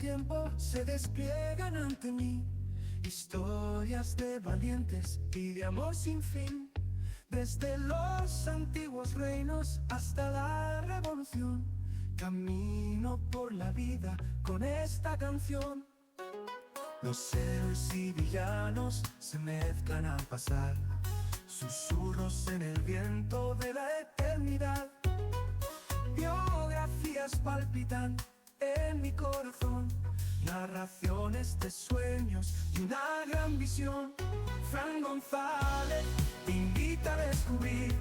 tiempo se despliegan ante mí, historias de valientes y de amor sin fin, desde los antiguos reinos hasta la revolución. Camino por la vida con esta canción. Los héroes y villanos se mezclan al pasar, susurros en el viento de la eternidad. Biografías palpitan en mi corazón, narraciones de sueños y una gran visión. Fran González te invita a descubrir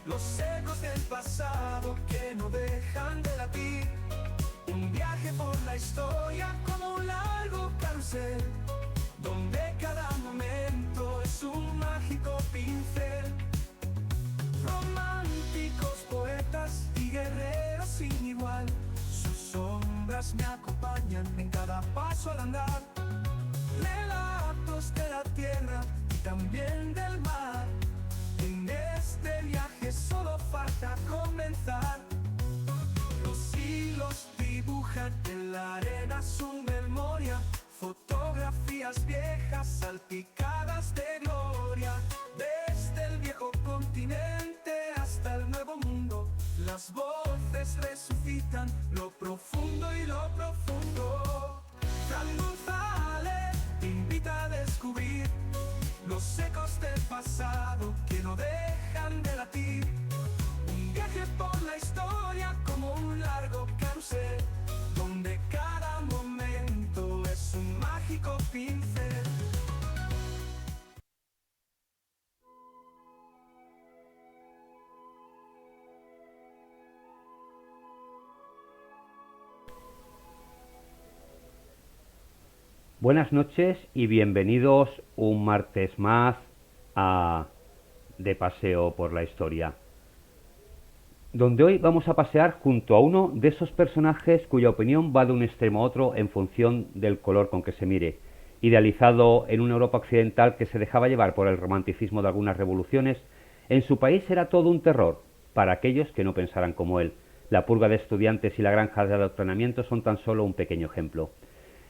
los ecos del pasado que no dejan de latir. Un viaje por la historia como un largo carrusel, donde cada momento es un mágico pincel. Románticos poetas y guerreros sin igual, sus sombras me acompañan en cada paso al andar. Relatos de la tierra y también del mar, en este viaje solo falta comenzar. Los hilos dibujan en la arena su memoria, fotografías viejas salpicadas de gloria. Desde el viejo continente hasta el nuevo mundo, las voces resucitan lo profundo y lo profundo. Fran González te invita a descubrir los ecos del pasado que no dejan de latir. Un viaje por la historia como un largo carrusel, donde cada momento es un mágico pincel. Buenas noches y bienvenidos un martes más a De Paseo por la Historia, donde hoy vamos a pasear junto a uno de esos personajes cuya opinión va de un extremo a otro en función del color con que se mire. Idealizado en una Europa occidental que se dejaba llevar por el romanticismo de algunas revoluciones, en su país era todo un terror para aquellos que no pensaran como él. La purga de estudiantes y la granja de adoctrinamiento son tan solo un pequeño ejemplo.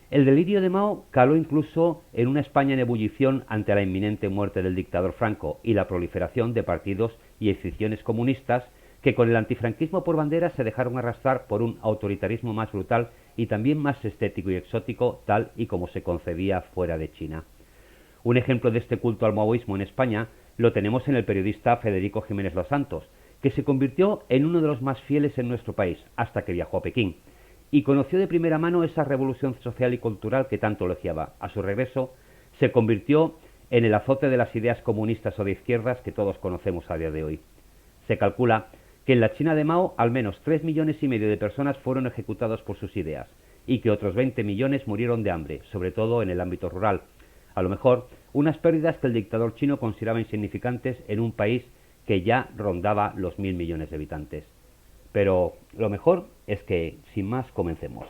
El delirio de Mao caló incluso en una España en ebullición ante la inminente muerte del dictador Franco y la proliferación de partidos y escisiones comunistas que con el antifranquismo por bandera se dejaron arrastrar por un autoritarismo más brutal y también más estético y exótico, tal y como se concebía fuera de China. Un ejemplo de este culto al maoísmo en España lo tenemos en el periodista Federico Jiménez Los Santos, que se convirtió en uno de los más fieles en nuestro país hasta que viajó a Pekín y conoció de primera mano esa revolución social y cultural que tanto elogiaba. A su regreso, se convirtió en el azote de las ideas comunistas o de izquierdas que todos conocemos a día de hoy. Se calcula que en la China de Mao al menos 3,5 millones de personas fueron ejecutados por sus ideas y que otros 20 millones murieron de hambre, sobre todo en el ámbito rural. A lo mejor, unas pérdidas que el dictador chino consideraba insignificantes en un país que ya rondaba los 1.000 millones de habitantes. Pero lo mejor es que, sin más, comencemos.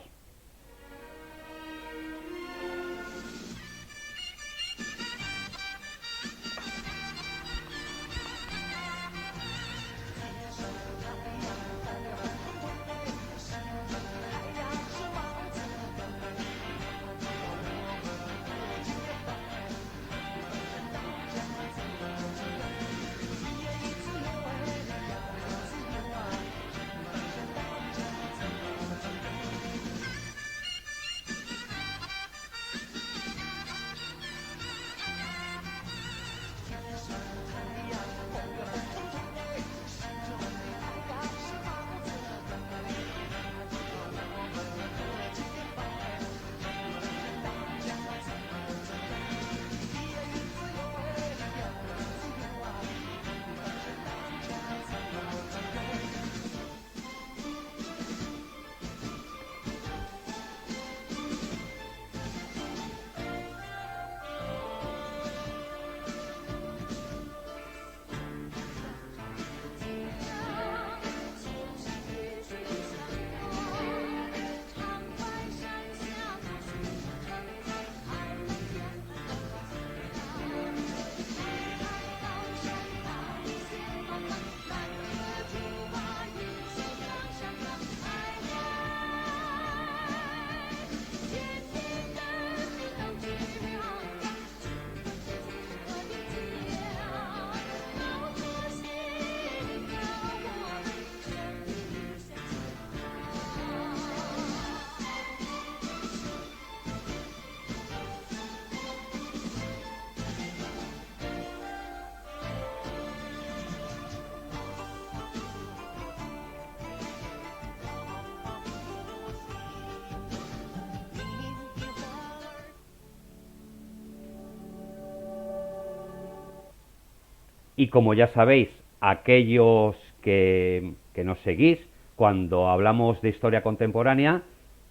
Y como ya sabéis, aquellos que nos seguís, cuando hablamos de historia contemporánea,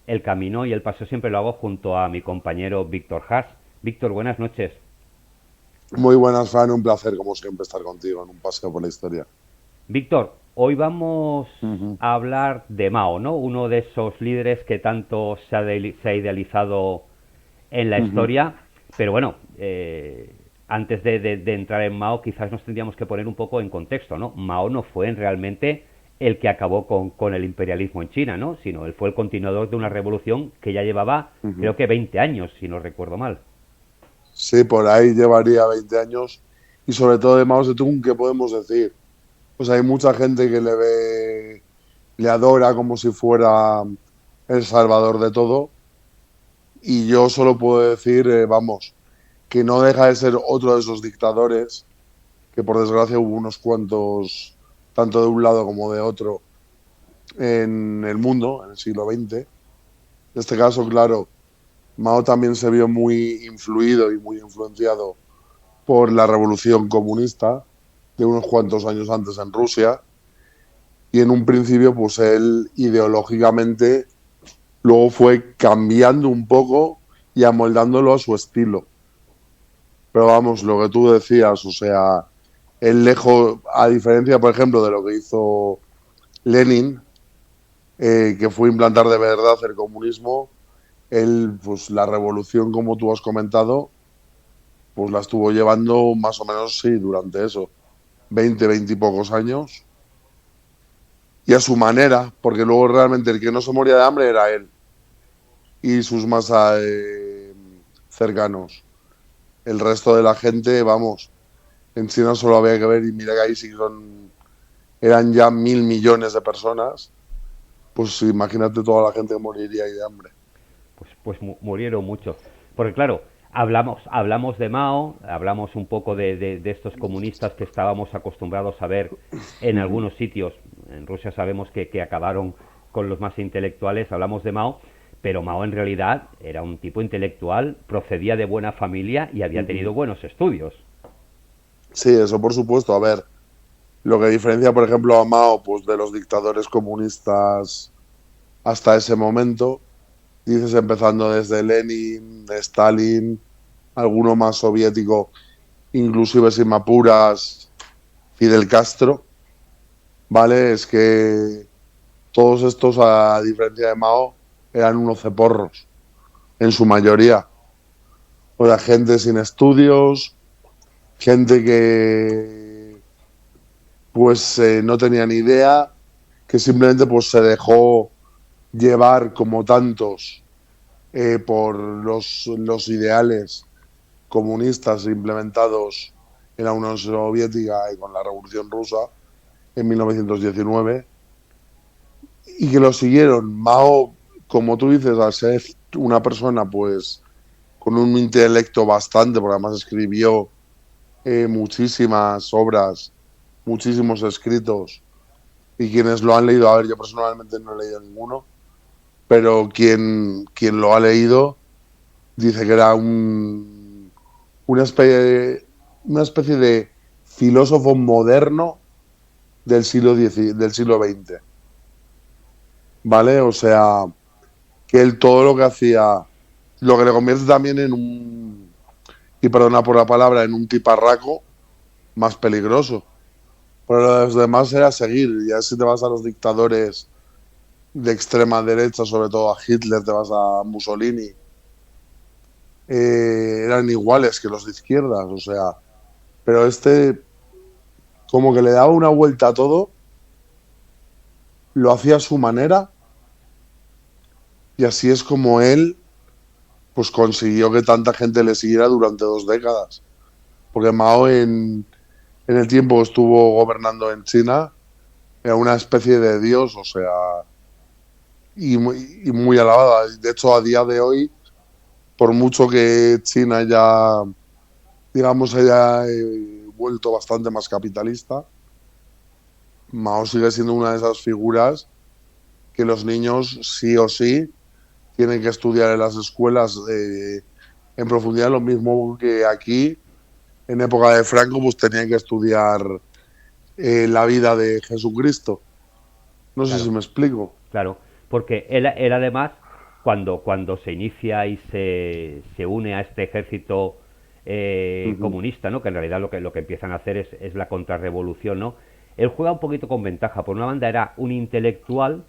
el camino y el paseo siempre lo hago junto a mi compañero Víctor Haas. Víctor, buenas noches. Muy buenas, Fran. Un placer, como siempre, estar contigo en un paseo por la historia. Víctor, hoy vamos Ujú, a hablar de Mao, ¿no? Uno de esos líderes que tanto se ha idealizado en la ujú. historia. Pero bueno, antes de entrar en Mao, quizás nos tendríamos que poner un poco en contexto, ¿no? Mao no fue realmente el que acabó con el imperialismo en China, ¿no? Sino él fue el continuador de una revolución que ya llevaba, Ujú. creo que 20 años, si no recuerdo mal. Sí, por ahí llevaría 20 años. Y sobre todo de Mao Zedong, ¿qué podemos decir? Pues hay mucha gente que le ve, le adora como si fuera el salvador de todo. Y yo solo puedo decir, vamos, que no deja de ser otro de esos dictadores, que por desgracia hubo unos cuantos, tanto de un lado como de otro, en el mundo, en el siglo XX. En este caso, claro, Mao también se vio muy influido y muy influenciado por la revolución comunista de unos cuantos años antes en Rusia. Y en un principio, pues él ideológicamente luego fue cambiando un poco y amoldándolo a su estilo. Pero vamos, lo que tú decías, o sea, él lejos, a diferencia, por ejemplo, de lo que hizo Lenin, que fue implantar de verdad el comunismo, él, pues la revolución, como tú has comentado, pues la estuvo llevando más o menos, sí, durante eso, 20 y pocos años, y a su manera, porque luego realmente el que no se moría de hambre era él y sus más cercanos. El resto de la gente, vamos, en China solo había que ver, y mira que ahí sí eran ya 1.000 millones de personas, pues imagínate toda la gente que moriría ahí de hambre. Pues murieron muchos. Porque claro, hablamos de Mao, hablamos un poco de estos comunistas que estábamos acostumbrados a ver en Ujú. algunos sitios. En Rusia sabemos que acabaron con los más intelectuales, hablamos de Mao, pero Mao en realidad era un tipo intelectual, procedía de buena familia y había tenido Ujú. buenos estudios. Sí, eso por supuesto. A ver, lo que diferencia, por ejemplo, a Mao, pues de los dictadores comunistas hasta ese momento, dices empezando desde Lenin, de Stalin, alguno más soviético, inclusive sin me apuras, Fidel Castro, ¿vale? Es que todos estos, a diferencia de Mao, eran unos ceporros, en su mayoría. O sea, gente sin estudios, gente que pues no tenía ni idea, que simplemente pues se dejó llevar como tantos por los ideales comunistas implementados en la Unión Soviética y con la Revolución Rusa en 1919 y que lo siguieron. Mao, como tú dices, al ser una persona pues con un intelecto bastante, porque además escribió muchísimas obras, muchísimos escritos, y quienes lo han leído, a ver, yo personalmente no he leído ninguno, pero quien lo ha leído dice que era una especie de filósofo moderno del siglo XX, ¿vale? O sea, que él todo lo que hacía, lo que le convierte también en y perdona por la palabra, en un tiparraco más peligroso. Pero los demás era seguir, ya si te vas a los dictadores de extrema derecha, sobre todo a Hitler, te vas a Mussolini, eran iguales que los de izquierdas, o sea, pero este como que le daba una vuelta a todo, lo hacía a su manera y así es como él pues consiguió que tanta gente le siguiera durante 2 décadas. Porque Mao en el tiempo que estuvo gobernando en China era una especie de dios, o sea, y muy alabada. De hecho, a día de hoy, por mucho que China ya, digamos, haya vuelto bastante más capitalista, Mao sigue siendo una de esas figuras que los niños sí o sí tienen que estudiar en las escuelas en profundidad, lo mismo que aquí en época de Franco, pues tenía que estudiar la vida de Jesucristo. No sé si Claro, me explico. claro. Porque él además, cuando se inicia y se une a este ejército Ujú, comunista, ¿no? Que en realidad lo que empiezan a hacer es la contrarrevolución, ¿no? Él juega un poquito con ventaja. Por una banda era un intelectual,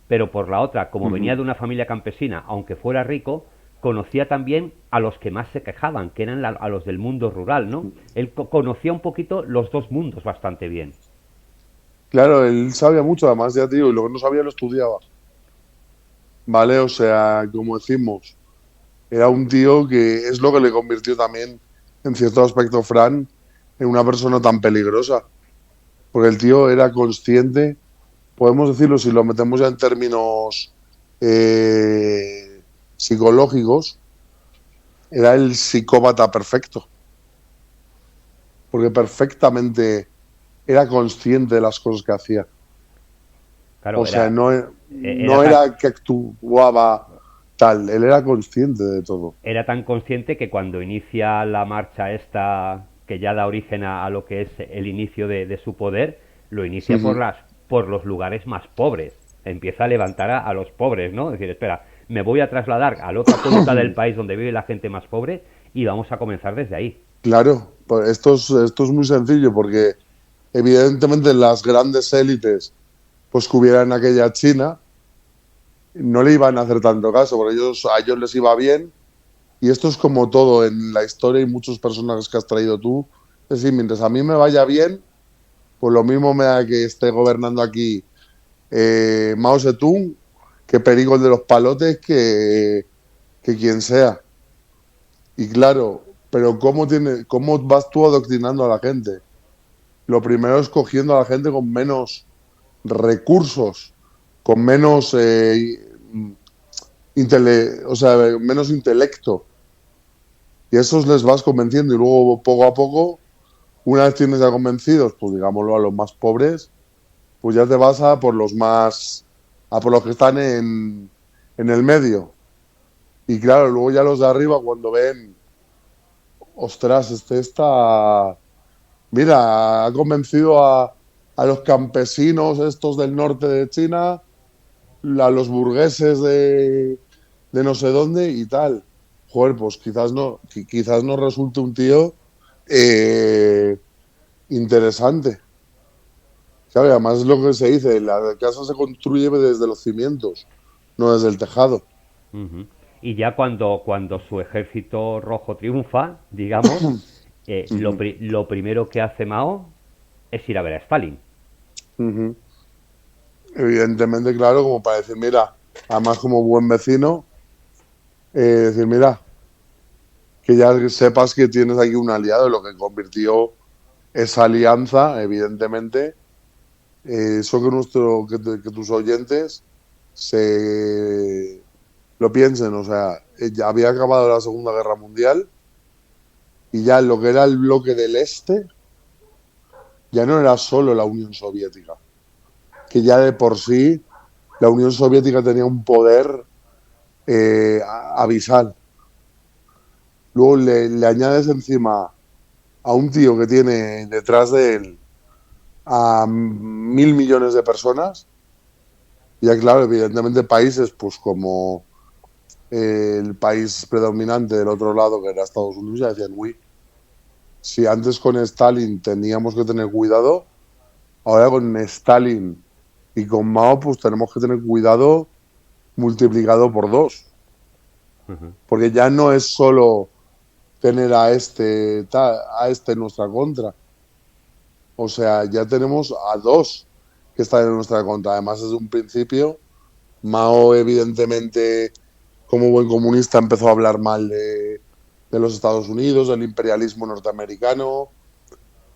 pero por la otra, como venía ujú. de una familia campesina, aunque fuera rico, conocía también a los que más se quejaban, que eran a los del mundo rural, ¿no? Él conocía un poquito los dos mundos bastante bien. Claro, él sabía mucho, además, ya tío, y lo que no sabía lo estudiaba. ¿Vale? O sea, como decimos, era un tío que es lo que le convirtió también, en cierto aspecto, Fran, en una persona tan peligrosa. Porque el tío era consciente, podemos decirlo si lo metemos ya en términos psicológicos, era el psicópata perfecto. Porque perfectamente era consciente de las cosas que hacía. Claro, O sea, no, era no tan, era que actuaba tal, él era consciente de todo. era tan consciente que cuando inicia la marcha esta que ya da origen a lo que es el inicio de su poder, lo inicia Ujú. por los lugares más pobres. Empieza a levantar a los pobres, ¿no? Es decir, espera, me voy a trasladar a la otra punta del país donde vive la gente más pobre y vamos a comenzar desde ahí. Claro, pues esto es muy sencillo porque evidentemente las grandes élites pues que hubiera en aquella China no le iban a hacer tanto caso, porque a ellos les iba bien. Y esto es como todo en la historia y muchos personajes que has traído tú. Es decir, mientras a mí me vaya bien, pues lo mismo me da que esté gobernando aquí Mao Zedong, que Perico el de los Palotes, que quien sea. Y claro, pero ¿cómo vas tú adoctrinando a la gente? Lo primero es cogiendo a la gente con menos recursos, con menos, o sea, menos intelecto. Y esos les vas convenciendo y luego poco a poco, una vez tienes ya convencidos, pues digámoslo a los más pobres, pues ya te vas a por los más, a por los que están en el medio. Y claro, luego ya los de arriba cuando ven, ostras, este está, mira, ha convencido a los campesinos estos del norte de China, a los burgueses de no sé dónde y tal. Joder, pues quizás no resulte un tío eh, interesante. Claro, y además es lo que se dice, la casa se construye desde los cimientos, no desde el tejado. Ujú. Y ya cuando su ejército rojo triunfa, digamos, Ujú, lo primero que hace Mao es ir a ver a Stalin. ujú. Evidentemente, claro, como para decir, mira, además como buen vecino, decir, mira, que ya sepas que tienes aquí un aliado, lo que convirtió esa alianza, evidentemente, eso que tus oyentes se lo piensen, o sea, ya había acabado la Segunda Guerra Mundial y ya lo que era el bloque del Este ya no era solo la Unión Soviética, que ya de por sí la Unión Soviética tenía un poder abisal. Luego le añades encima a un tío que tiene detrás de él a 1.000 millones de personas, ya claro, evidentemente países pues como el país predominante del otro lado, que era Estados Unidos, ya decían, uy, si antes con Stalin teníamos que tener cuidado, ahora con Stalin y con Mao pues tenemos que tener cuidado multiplicado por dos, Ujú. porque ya no es solo tener a este en nuestra contra, o sea, ya tenemos a dos que están en nuestra contra. Además, desde un principio, Mao, evidentemente, como buen comunista, empezó a hablar mal de los Estados Unidos, del imperialismo norteamericano,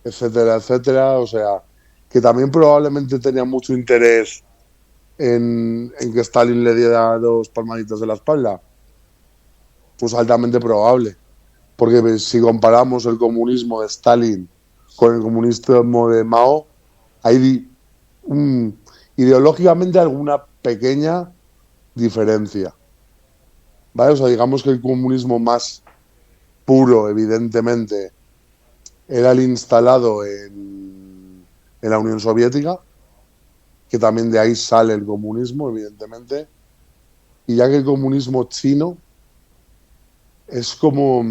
etcétera, etcétera. O sea, que también probablemente tenía mucho interés en que Stalin le diera dos palmaditas de la espalda. Pues altamente probable. Porque si comparamos el comunismo de Stalin con el comunismo de Mao, hay ideológicamente alguna pequeña diferencia. ¿Vale? O sea, digamos que el comunismo más puro, evidentemente, era el instalado en la Unión Soviética, que también de ahí sale el comunismo, evidentemente, y ya que el comunismo chino es como,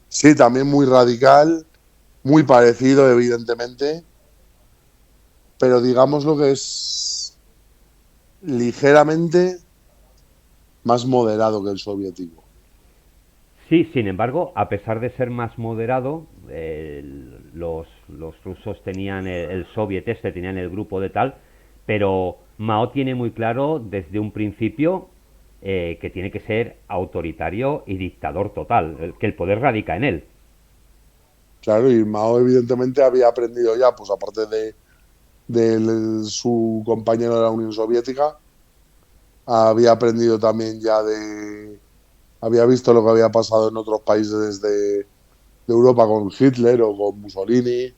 sí, también muy radical, muy parecido, evidentemente, pero digamos lo que es ligeramente más moderado que el soviético. Sí, sin embargo, a pesar de ser más moderado, los rusos tenían el soviet este, tenían el grupo de tal, pero Mao tiene muy claro desde un principio que tiene que ser autoritario y dictador total, que el poder radica en él. Claro, y Mao evidentemente había aprendido ya, pues aparte su compañero de la Unión Soviética, había aprendido también ya había visto lo que había pasado en otros países de Europa con Hitler o con Mussolini,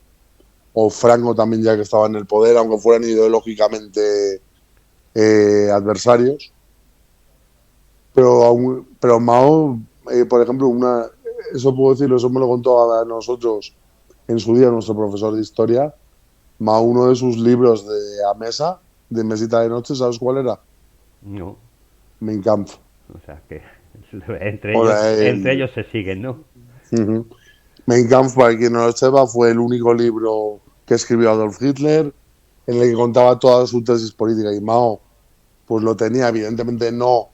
o Franco también ya que estaba en el poder, aunque fueran ideológicamente adversarios. Pero Mao, por ejemplo, eso puedo decirlo, eso me lo contó a nosotros en su día nuestro profesor de historia. Mao, uno de sus libros a mesa, de mesita de noche, ¿sabes cuál era? No, Mein Kampf. o sea que entre O ellos, sea, entre ellos se siguen, ¿no? Ujú. Mein Kampf, para quien no lo sepa, fue el único libro que escribió Adolf Hitler, en el que contaba toda su tesis política. Y Mao, pues lo tenía, evidentemente no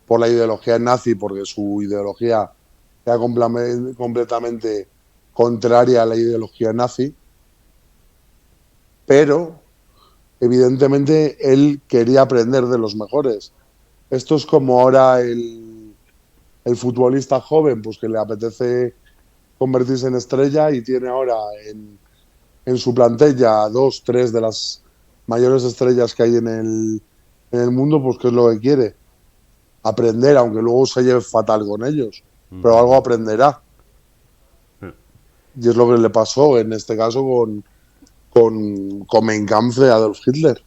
por la ideología nazi, porque su ideología era completamente contraria a la ideología nazi, pero evidentemente él quería aprender de los mejores. Esto es como ahora el futbolista joven, pues que le apetece convertirse en estrella y tiene ahora en su plantilla dos, tres de las mayores estrellas que hay en el mundo, pues que es lo que quiere. Aprender, aunque luego se lleve fatal con ellos, pero algo aprenderá. Y es lo que le pasó en este caso con Mein Kampf de Adolf Hitler.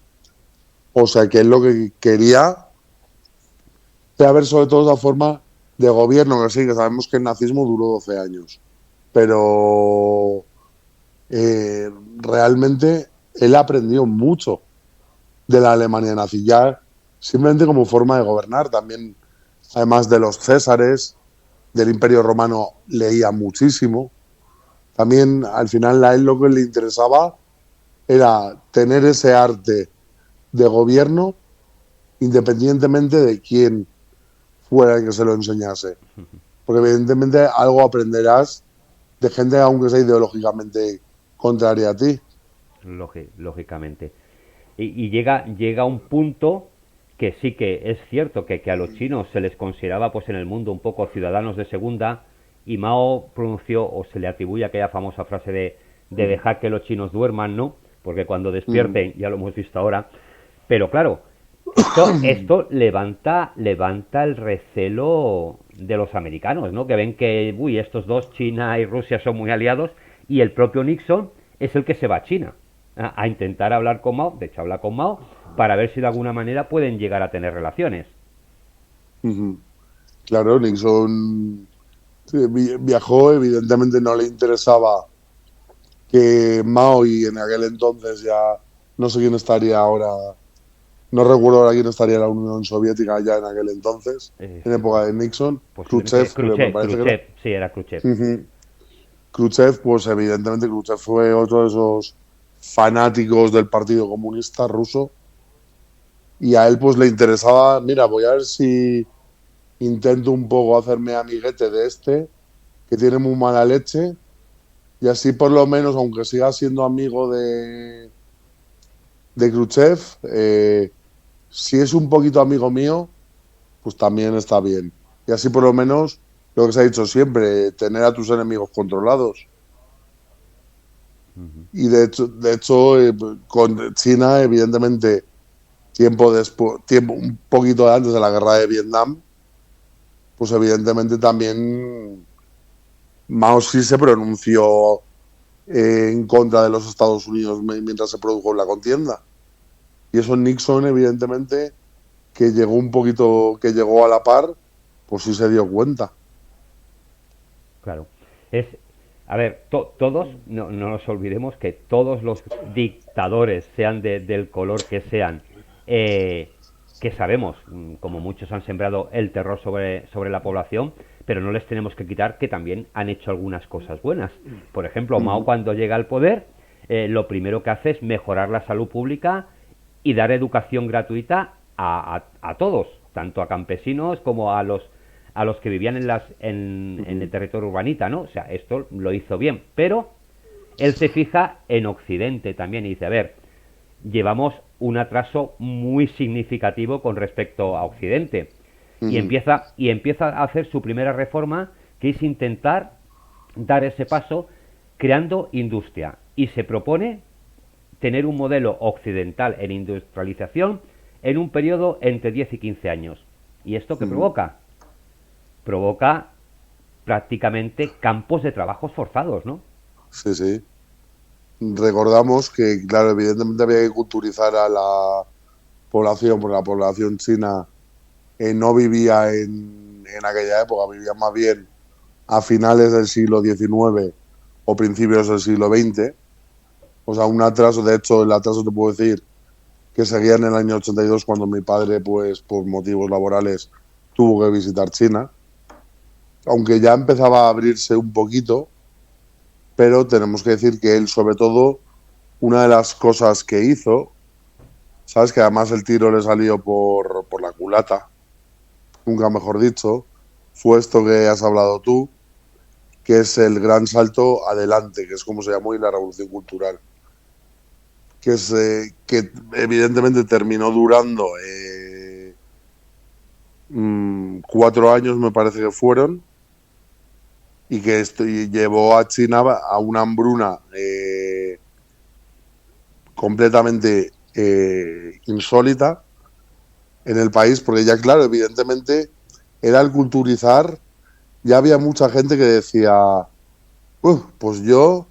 O sea, que él lo que quería era ver sobre todo esa forma de gobierno, que sí, que sabemos que el nazismo duró 12 años, pero realmente él aprendió mucho de la Alemania nazi, ya simplemente como forma de gobernar. También, además de los césares, del Imperio Romano, leía muchísimo. También, al final, a él lo que le interesaba era tener ese arte de gobierno independientemente de quién fuera el que se lo enseñase. Porque evidentemente algo aprenderás de gente, aunque sea ideológicamente contraria a ti. Lógicamente. Y llega un punto que sí que es cierto que a los chinos se les consideraba pues en el mundo un poco ciudadanos de segunda, y Mao pronunció o se le atribuye aquella famosa frase de dejar que los chinos duerman, ¿no? Porque cuando despierten, ya lo hemos visto ahora, pero claro, esto levanta el recelo de los americanos, ¿no? Que ven que, uy, estos dos, China y Rusia, son muy aliados, y el propio Nixon es el que se va a China a intentar hablar con Mao, de hecho habla con Mao, para ver si de alguna manera pueden llegar a tener relaciones. Claro, Nixon viajó, evidentemente no le interesaba que Mao, y en aquel entonces ya no sé quién estaría ahora, no recuerdo ahora quién estaría en la Unión Soviética ya en aquel entonces, en época de Nixon, Khrushchev, creo que me parece que era. Sí, era Khrushchev. Khrushchev, pues evidentemente Khrushchev fue otro de esos fanáticos del Partido Comunista ruso, y a él pues le interesaba, mira, voy a ver si intento un poco hacerme amiguete de este, que tiene muy mala leche, y así por lo menos, aunque siga siendo amigo de Khrushchev, si es un poquito amigo mío, pues también está bien. Y así por lo menos, lo que se ha dicho siempre, tener a tus enemigos controlados. Y de hecho con China, evidentemente, tiempo un poquito antes de la guerra de Vietnam, pues evidentemente también Mao sí se pronunció en contra de los Estados Unidos mientras se produjo la contienda. Y eso Nixon, evidentemente, que llegó a la par, pues sí se dio cuenta. Claro. A ver, todos, no nos olvidemos que todos los dictadores, sean del color que sean, que sabemos, como muchos han sembrado el terror sobre la población, pero no les tenemos que quitar que también han hecho algunas cosas buenas. Por ejemplo, Mao, cuando llega al poder, lo primero que hace es mejorar la salud pública y dar educación gratuita a todos, tanto a campesinos como a los que vivían en el territorio urbanita, ¿no? O sea, esto lo hizo bien, pero él se fija en Occidente también y dice, a ver, llevamos un atraso muy significativo con respecto a Occidente. Y empieza a hacer su primera reforma, que es intentar dar ese paso creando industria. Y se propone tener un modelo occidental en industrialización en un periodo entre 10 y 15 años. ¿Y esto qué provoca? Provoca prácticamente campos de trabajos forzados, ¿no? Sí, sí. Recordamos que, claro, evidentemente había que culturizar a la población, porque la población china no vivía en aquella época, vivía más bien a finales del siglo XIX o principios del siglo XX. O sea, un atraso, de hecho, el atraso te puedo decir que seguía en el año 82 cuando mi padre, pues por motivos laborales, tuvo que visitar China. Aunque ya empezaba a abrirse un poquito, pero tenemos que decir que él, sobre todo, una de las cosas que hizo, sabes que además el tiro le salió por la culata, nunca mejor dicho, fue esto que has hablado tú, que es el gran salto adelante, que es como se llamó, y la revolución cultural, que que evidentemente terminó durando 4 años, me parece que fueron, y que esto llevó a China a una hambruna completamente insólita en el país, porque ya, claro, evidentemente era el culturizar, ya había mucha gente que decía, pues yo,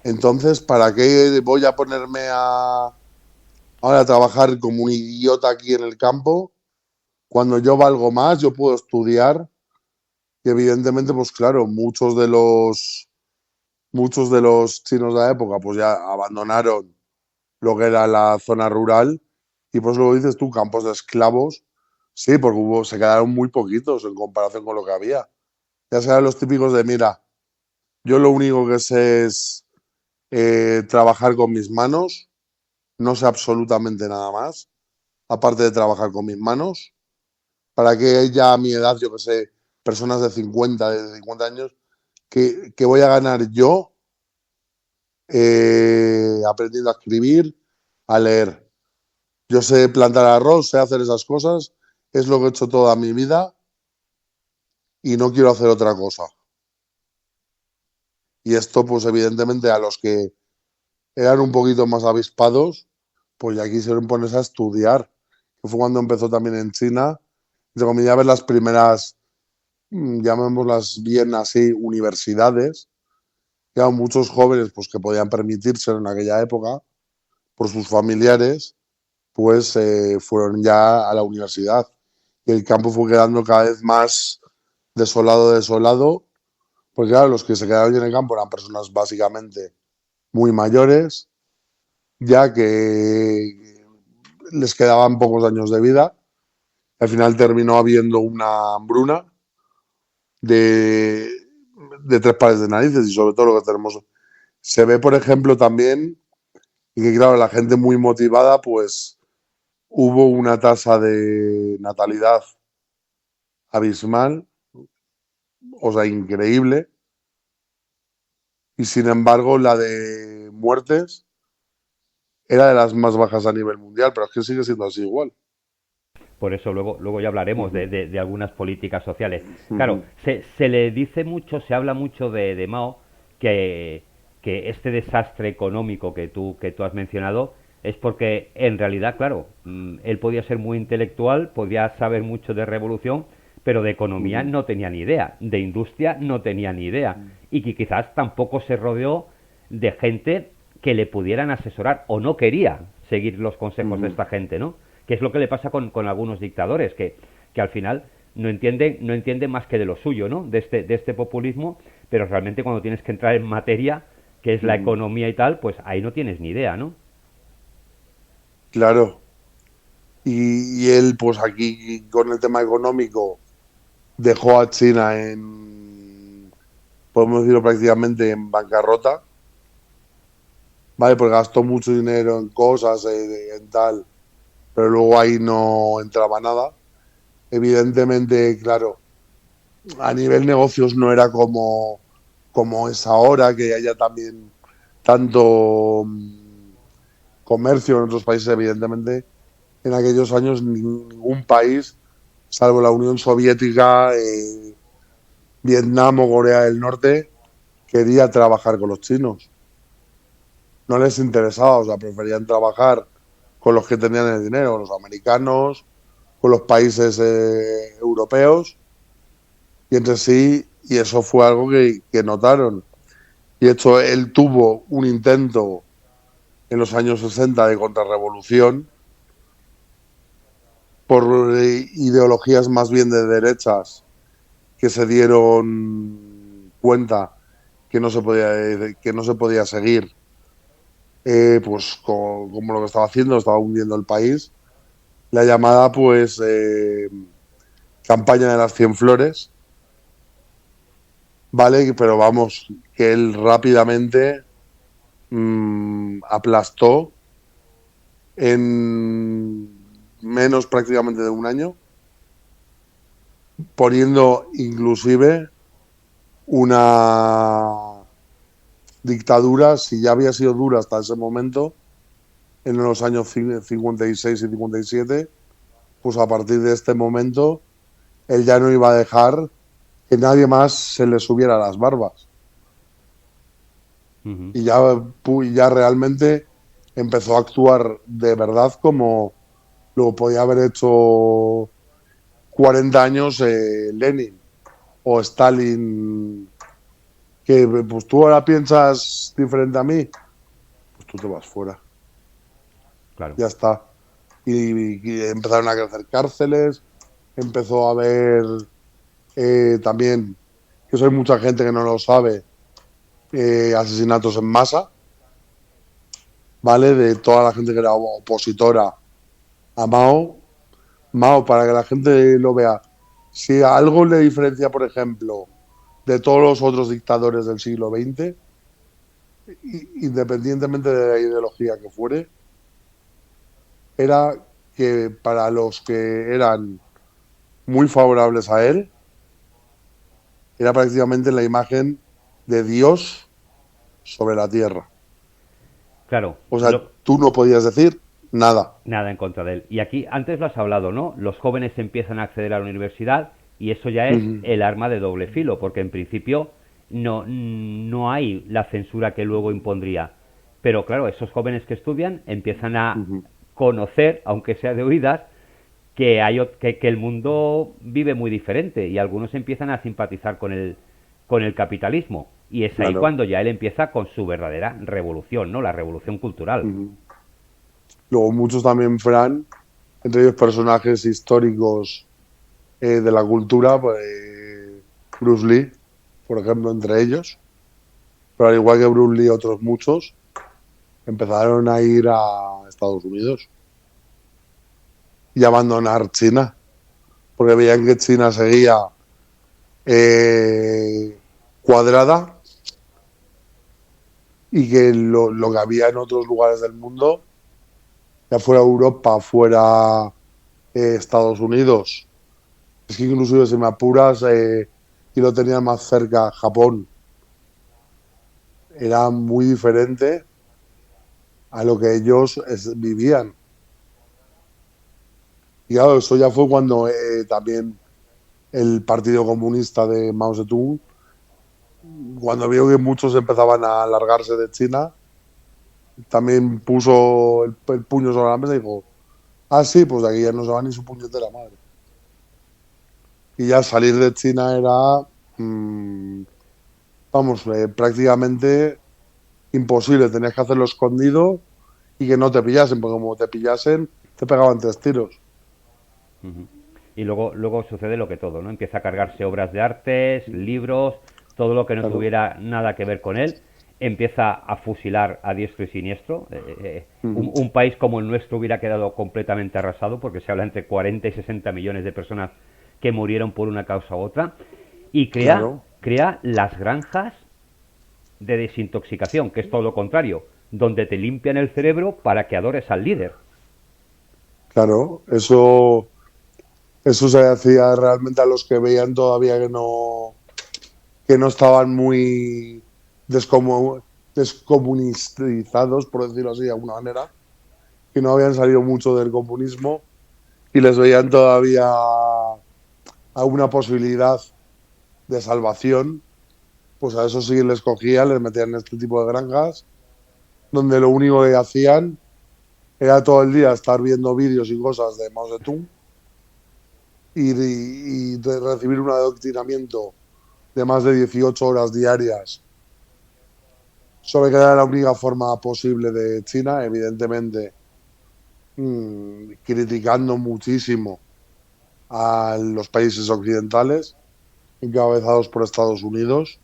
entonces, ¿para qué voy a ponerme ahora a trabajar como un idiota aquí en el campo? Cuando yo valgo más, yo puedo estudiar. Y evidentemente, pues claro, muchos de los chinos de la época pues ya abandonaron lo que era la zona rural, y pues luego dices tú, campos de esclavos, sí, porque se quedaron muy poquitos en comparación con lo que había. Ya sean los típicos de, mira, yo lo único que sé es trabajar con mis manos, no sé absolutamente nada más, aparte de trabajar con mis manos, para que ya a mi edad, yo que sé, personas de 50 años, que voy a ganar yo aprendiendo a escribir, a leer. Yo sé plantar arroz, sé hacer esas cosas, es lo que he hecho toda mi vida y no quiero hacer otra cosa. Y esto, pues evidentemente, a los que eran un poquito más avispados, pues ya quisieron ponerse a estudiar. Que fue cuando empezó también en China, entre comillas, a ver las primeras, llamémoslas bien así, universidades. Que eran muchos jóvenes pues que podían permitírselo en aquella época, por sus familiares, pues fueron ya a la universidad. Y el campo fue quedando cada vez más desolado, porque claro, los que se quedaron en el campo eran personas básicamente muy mayores, ya que les quedaban pocos años de vida. Al final terminó habiendo una hambruna de, de 3 pares de narices, y sobre todo lo que tenemos. Se ve, por ejemplo, también, y que claro, la gente muy motivada, pues hubo una tasa de natalidad abismal, o sea, increíble, y sin embargo la de muertes era de las más bajas a nivel mundial, pero es que sigue siendo así igual. Por eso luego ya hablaremos de algunas políticas sociales. Claro, Ujú. se le dice mucho, se habla mucho de Mao, que este desastre económico que tú has mencionado es porque en realidad, claro, él podía ser muy intelectual, podía saber mucho de revolución, pero de economía no tenía ni idea, de industria no tenía ni idea, y que quizás tampoco se rodeó de gente que le pudieran asesorar, o no quería seguir los consejos de esta gente, ¿no? Que es lo que le pasa con algunos dictadores, que al final no entienden más que de lo suyo, ¿no? De este populismo, pero realmente cuando tienes que entrar en materia, que es la economía y tal, pues ahí no tienes ni idea, ¿no? Claro. Y él, pues aquí con el tema económico, dejó a China en, podemos decirlo prácticamente en bancarrota, ¿vale? Porque gastó mucho dinero en cosas, en tal, pero luego ahí no entraba nada. Evidentemente, claro, a nivel negocios no era como es ahora, que haya también tanto comercio en otros países, evidentemente. En aquellos años ningún país, salvo la Unión Soviética, Vietnam o Corea del Norte, quería trabajar con los chinos. No les interesaba, o sea, preferían trabajar con los que tenían el dinero, los americanos, con los países europeos, y entre sí, y eso fue algo que notaron. Y de hecho, él tuvo un intento en los años 60 de contrarrevolución por ideologías más bien de derechas que se dieron cuenta que no se podía seguir, pues como lo que estaba haciendo, estaba hundiendo el país. La llamada, pues, campaña de las 100 flores, ¿vale? Pero vamos, que él rápidamente aplastó en menos prácticamente de un año, poniendo inclusive una dictadura, si ya había sido dura hasta ese momento, en los años 56 y 57, pues a partir de este momento él ya no iba a dejar que nadie más se le subiera a las barbas. Ujú. Y ya realmente empezó a actuar de verdad como lo podía haber hecho 40 años Lenin o Stalin, que pues tú ahora piensas diferente a mí, pues tú te vas fuera, Claro. ya está. Y empezaron a crecer cárceles, empezó a haber también, que eso hay mucha gente que no lo sabe, asesinatos en masa, ¿vale? De toda la gente que era opositora a Mao. Mao, para que la gente lo vea, si algo le diferencia, por ejemplo, de todos los otros dictadores del siglo XX, independientemente de la ideología que fuere, era que para los que eran muy favorables a él, era prácticamente la imagen de Dios sobre la tierra. Claro, O sea, tú no podías decir nada. nada en contra de él. Y aquí, antes lo has hablado, ¿no? Los jóvenes empiezan a acceder a la universidad y eso ya es Ujú, el arma de doble filo, porque en principio no hay la censura que luego impondría. Pero claro, esos jóvenes que estudian empiezan a ujú. conocer, aunque sea de oídas, que el mundo vive muy diferente y algunos empiezan a simpatizar con el capitalismo. Y es ahí Claro. cuando ya él empieza con su verdadera revolución, ¿no? La revolución cultural. Ujú. Luego muchos también, Fran, entre ellos personajes históricos de la cultura, pues, Bruce Lee, por ejemplo, entre ellos. Pero al igual que Bruce Lee, otros muchos empezaron a ir a Estados Unidos y abandonar China, porque veían que China seguía eh, cuadrada y que lo que había en otros lugares del mundo, ya fuera Europa, fuera Estados Unidos, es que inclusive si me apuras y lo tenía más cerca Japón, era muy diferente a lo que ellos vivían. Y claro, eso ya fue cuando también el Partido Comunista de Mao Zedong, cuando vio que muchos empezaban a largarse de China, también puso el puño sobre la mesa y dijo, ah, sí, pues de aquí ya no se va ni su puñetera madre. Y ya salir de China era, vamos, prácticamente imposible. Tenías que hacerlo escondido y que no te pillasen, porque como te pillasen, te pegaban 3 tiros. Ujú. Y luego sucede lo que todo, ¿no? Empieza a cargarse obras de artes, libros, todo lo que no Claro. tuviera nada que ver con él, empieza a fusilar a diestro y siniestro. Un país como el nuestro hubiera quedado completamente arrasado, porque se habla entre 40 y 60 millones de personas que murieron por una causa u otra, y Claro. crea las granjas de desintoxicación, que es todo lo contrario, donde te limpian el cerebro para que adores al líder. Claro, eso se hacía realmente a los que veían todavía que no estaban muy descomunizados, por decirlo así de alguna manera, que no habían salido mucho del comunismo y les veían todavía alguna posibilidad de salvación, pues a eso sí les cogían, les metían en este tipo de granjas, donde lo único que hacían era todo el día estar viendo vídeos y cosas de Mao Zedong y de recibir un adoctrinamiento de más de 18 horas diarias sobre que era la única forma posible de China, evidentemente criticando muchísimo a los países occidentales, encabezados por Estados Unidos,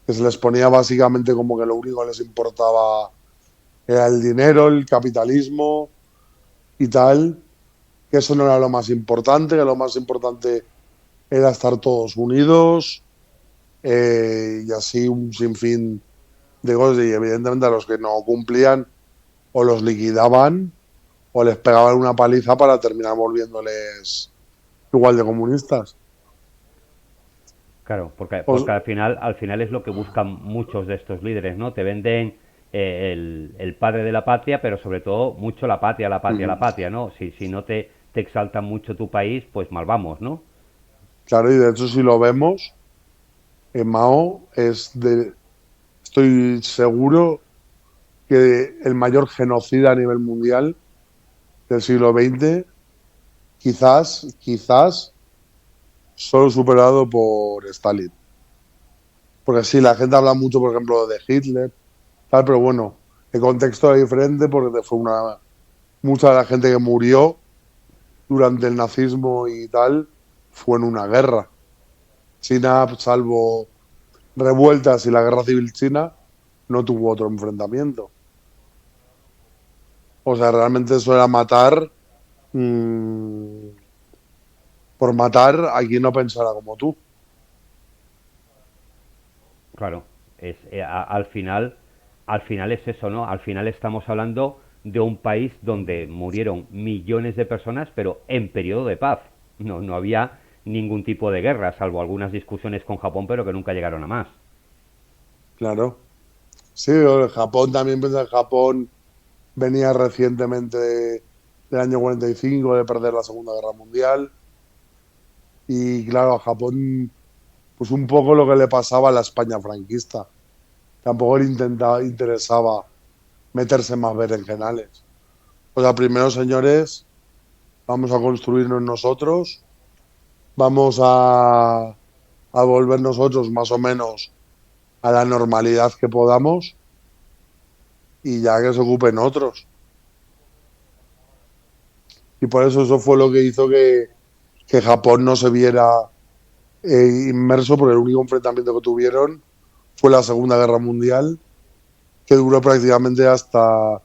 que se les ponía básicamente como que lo único que les importaba era el dinero, el capitalismo y tal, que eso no era lo más importante, que lo más importante era estar todos unidos y así un sinfín de cosas. Y evidentemente a los que no cumplían o los liquidaban o les pegaban una paliza para terminar volviéndoles igual de comunistas. Claro, porque al final es lo que buscan muchos de estos líderes, ¿no? Te venden el padre de la patria, pero sobre todo mucho la patria, la patria, ¿no? Si no te exalta mucho tu país, pues mal vamos, ¿no? Claro, y de hecho si lo vemos, Mao estoy seguro que el mayor genocida a nivel mundial del siglo XX, quizás solo superado por Stalin. Porque sí, la gente habla mucho, por ejemplo, de Hitler, tal, pero bueno, el contexto es diferente porque fue mucha de la gente que murió durante el nazismo y tal fue en una guerra. China, salvo revueltas y la guerra civil china, no tuvo otro enfrentamiento. O sea, realmente eso era matar por matar a quien no pensara como tú. Claro, al final es eso, ¿no? Al final estamos hablando de un país donde murieron millones de personas, pero en periodo de paz. No había ningún tipo de guerra, salvo algunas discusiones con Japón, pero que nunca llegaron a más. Claro. Sí, el Japón también piensa que Japón venía recientemente del año 45 de perder la Segunda Guerra Mundial. Y claro, a Japón, pues un poco lo que le pasaba a la España franquista. Tampoco le interesaba meterse más berenjenales. O sea, primero, señores, vamos a construirnos nosotros, vamos a volver nosotros más o menos a la normalidad que podamos y ya que se ocupen otros. Y por eso fue lo que hizo que Japón no se viera inmerso, porque el único enfrentamiento que tuvieron fue la Segunda Guerra Mundial, que duró prácticamente hasta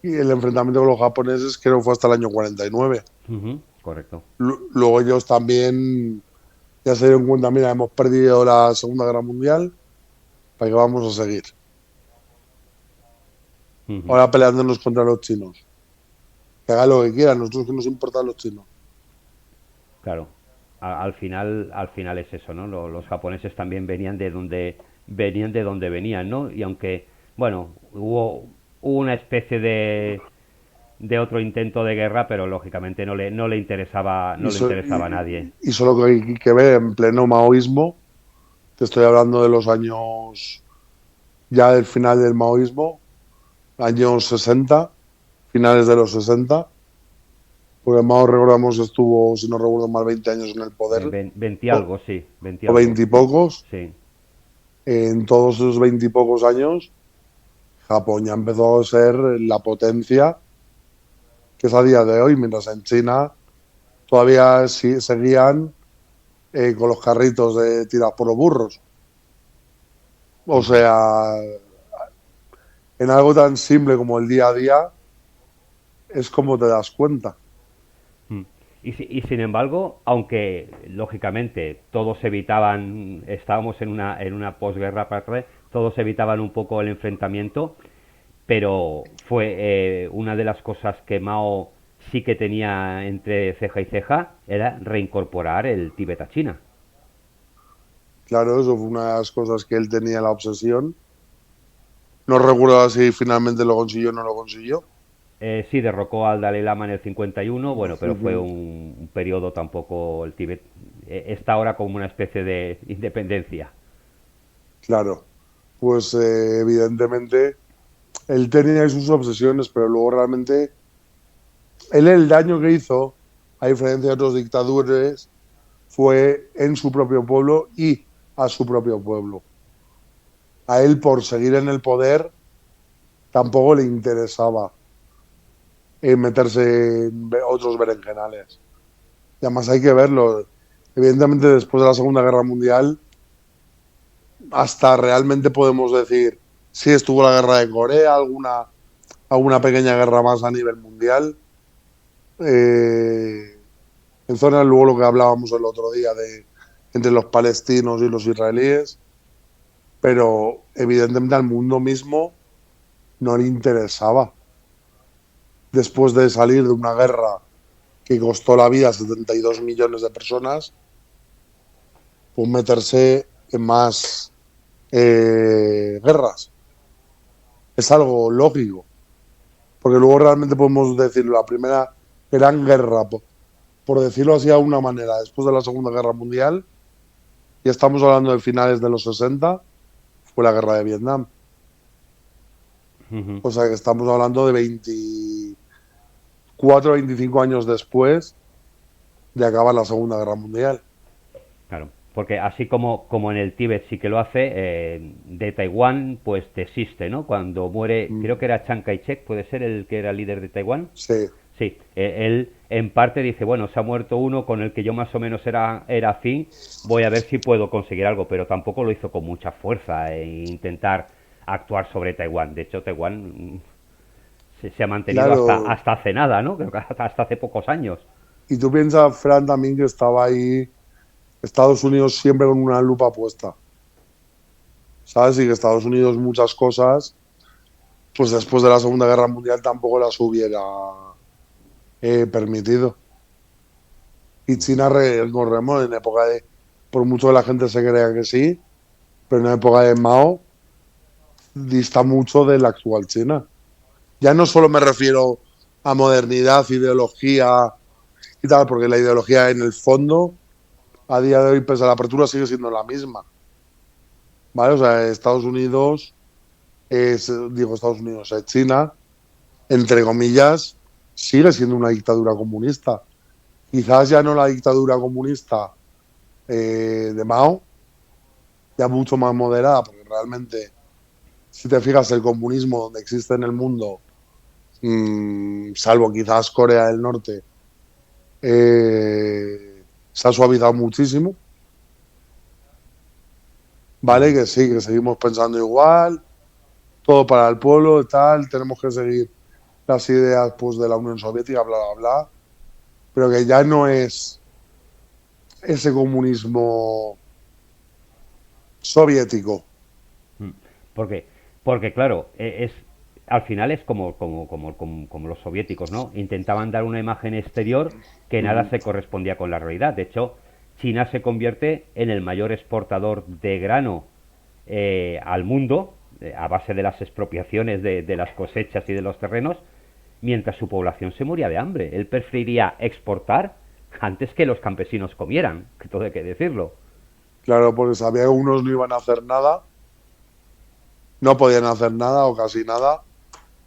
el enfrentamiento con los japoneses, creo que fue hasta el año 49. Correcto. Luego ellos también ya se dieron cuenta, mira, hemos perdido la Segunda Guerra Mundial, ¿para qué vamos a seguir? Ahora peleándonos contra los chinos. Que hagan lo que quieran, nosotros que nos importan los chinos. Claro, al final es eso, ¿no? Los japoneses también venían de donde venían, ¿no? Y aunque, bueno, hubo una especie de otro intento de guerra, pero lógicamente no le interesaba a nadie. Y solo que hay que ver en pleno maoísmo, te estoy hablando de los años ya del final del maoísmo, años 60, finales de los 60, porque Mao, recordamos, estuvo, si no recuerdo mal, 20 años en el poder. 20 algo, sí. 20 o 20 y pocos. Sí. En todos esos 20 y pocos años, Japón ya empezó a ser la potencia que es a día de hoy, mientras en China todavía seguían con los carritos de tirados por los burros. O sea, en algo tan simple como el día a día, es como te das cuenta. Mm. Y sin embargo, aunque lógicamente todos evitaban, estábamos en una posguerra, todos evitaban un poco el enfrentamiento, pero fue una de las cosas que Mao sí que tenía entre ceja y ceja, era reincorporar el Tíbet a China. Claro, eso fue una de las cosas que él tenía la obsesión. No recuerdo si finalmente lo consiguió o no lo consiguió. Sí, derrocó al Dalai Lama en el 51, bueno, pero fue Ujú. un periodo tampoco, el Tíbet está ahora como una especie de independencia. Claro, pues evidentemente él tenía sus obsesiones, pero luego realmente él el daño que hizo, a diferencia de otros dictadores, fue en su propio pueblo y a su propio pueblo. A él, por seguir en el poder, tampoco le interesaba meterse en otros berenjenales. Y además hay que verlo. Evidentemente, después de la Segunda Guerra Mundial, hasta realmente podemos decir, sí estuvo la guerra de Corea, alguna pequeña guerra más a nivel mundial. Eh, en zonas, luego lo que hablábamos el otro día de entre los palestinos y los israelíes, pero evidentemente al mundo mismo no le interesaba. Después de salir de una guerra que costó la vida a 72 millones de personas, pues meterse en más guerras. Es algo lógico, porque luego realmente podemos decir la primera gran guerra, por decirlo así de alguna manera, después de la Segunda Guerra Mundial, y estamos hablando de finales de los 60, fue la guerra de Vietnam. Ujú. O sea que estamos hablando de 24, 25 años después de acabar la Segunda Guerra Mundial. Claro, porque así como en el Tíbet sí que lo hace, de Taiwán pues desiste, ¿no? Cuando muere, Mm, creo que era Chiang Kai-shek, puede ser el que era líder de Taiwán. sí, Sí, él en parte dice, bueno, se ha muerto uno con el que yo más o menos era afín, voy a ver si puedo conseguir algo, pero tampoco lo hizo con mucha fuerza intentar actuar sobre Taiwán. De hecho, Taiwán se ha mantenido claro. hasta hace nada, ¿no? Creo que hasta hace pocos años. Y tú piensas, Fran, también que estaba ahí Estados Unidos siempre con una lupa puesta, ¿sabes? Y que Estados Unidos muchas cosas, pues después de la Segunda Guerra Mundial tampoco las hubiera permitido. Y China, recordemos, en época de, por mucho que la gente se crea que sí, pero en época de Mao dista mucho de la actual China. Ya no solo me refiero a modernidad, ideología y tal, porque la ideología en el fondo, a día de hoy, pese a la apertura, sigue siendo la misma. ¿Vale? O sea, Estados Unidos Estados Unidos, China, entre comillas, sigue siendo una dictadura comunista. Quizás ya no la dictadura comunista de Mao, ya mucho más moderada, porque realmente, si te fijas, el comunismo donde existe en el mundo, salvo quizás Corea del Norte, se ha suavizado muchísimo. Vale, Ujú. que sí, que seguimos pensando igual, todo para el pueblo, tal, tenemos que seguir las ideas pues de la Unión Soviética, bla, bla, bla, pero que ya no es ese comunismo soviético. Mm. Porque, porque claro, al final es como los soviéticos, ¿no? Intentaban dar una imagen exterior que nada Mm, se correspondía con la realidad. De hecho, China se convierte en el mayor exportador de grano al mundo, a base de las expropiaciones de las cosechas y de los terrenos, mientras su población se moría de hambre. Él preferiría exportar antes que los campesinos comieran, que todo hay que decirlo. claro, porque sabía que unos no iban a hacer nada, no podían hacer nada o casi nada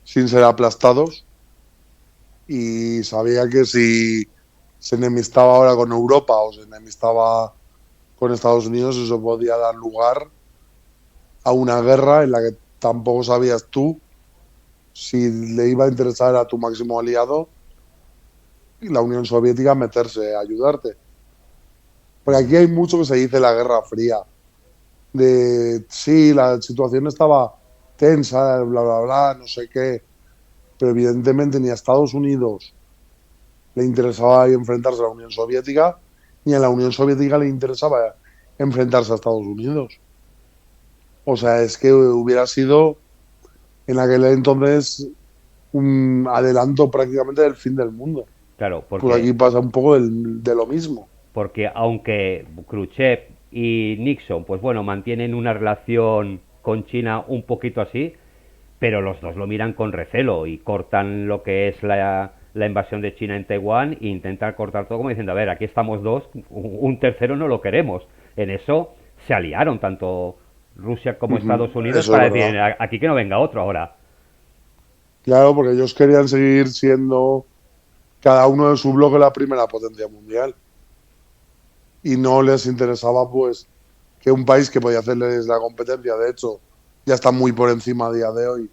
sin ser aplastados, y sabía que si se enemistaba ahora con Europa o se enemistaba con Estados Unidos, eso podía dar lugar a una guerra en la que tampoco sabías tú si le iba a interesar a tu máximo aliado y la Unión Soviética meterse a ayudarte. Porque aquí hay mucho que se dice la Guerra Fría. de sí, la situación estaba tensa, bla, bla, bla, no sé qué, pero evidentemente ni a Estados Unidos le interesaba enfrentarse a la Unión Soviética, ni a la Unión Soviética le interesaba enfrentarse a Estados Unidos. O sea, es que hubiera sido en aquel entonces un adelanto prácticamente del fin del mundo. Claro, Pues aquí pasa un poco de lo mismo. porque aunque Khrushchev y Nixon, pues bueno, mantienen una relación con China un poquito así, pero los dos lo miran con recelo y cortan lo que es la invasión de China en Taiwán e intentan cortar todo como diciendo, a ver, aquí estamos dos, un tercero no lo queremos. En eso se aliaron tanto Rusia como Estados Unidos Eso es para verdad. decir, aquí que no venga otro ahora. Claro, porque ellos querían seguir siendo cada uno de su bloque la primera potencia mundial. Y no les interesaba, pues, que un país que podía hacerles la competencia, de hecho, ya está muy por encima a día de hoy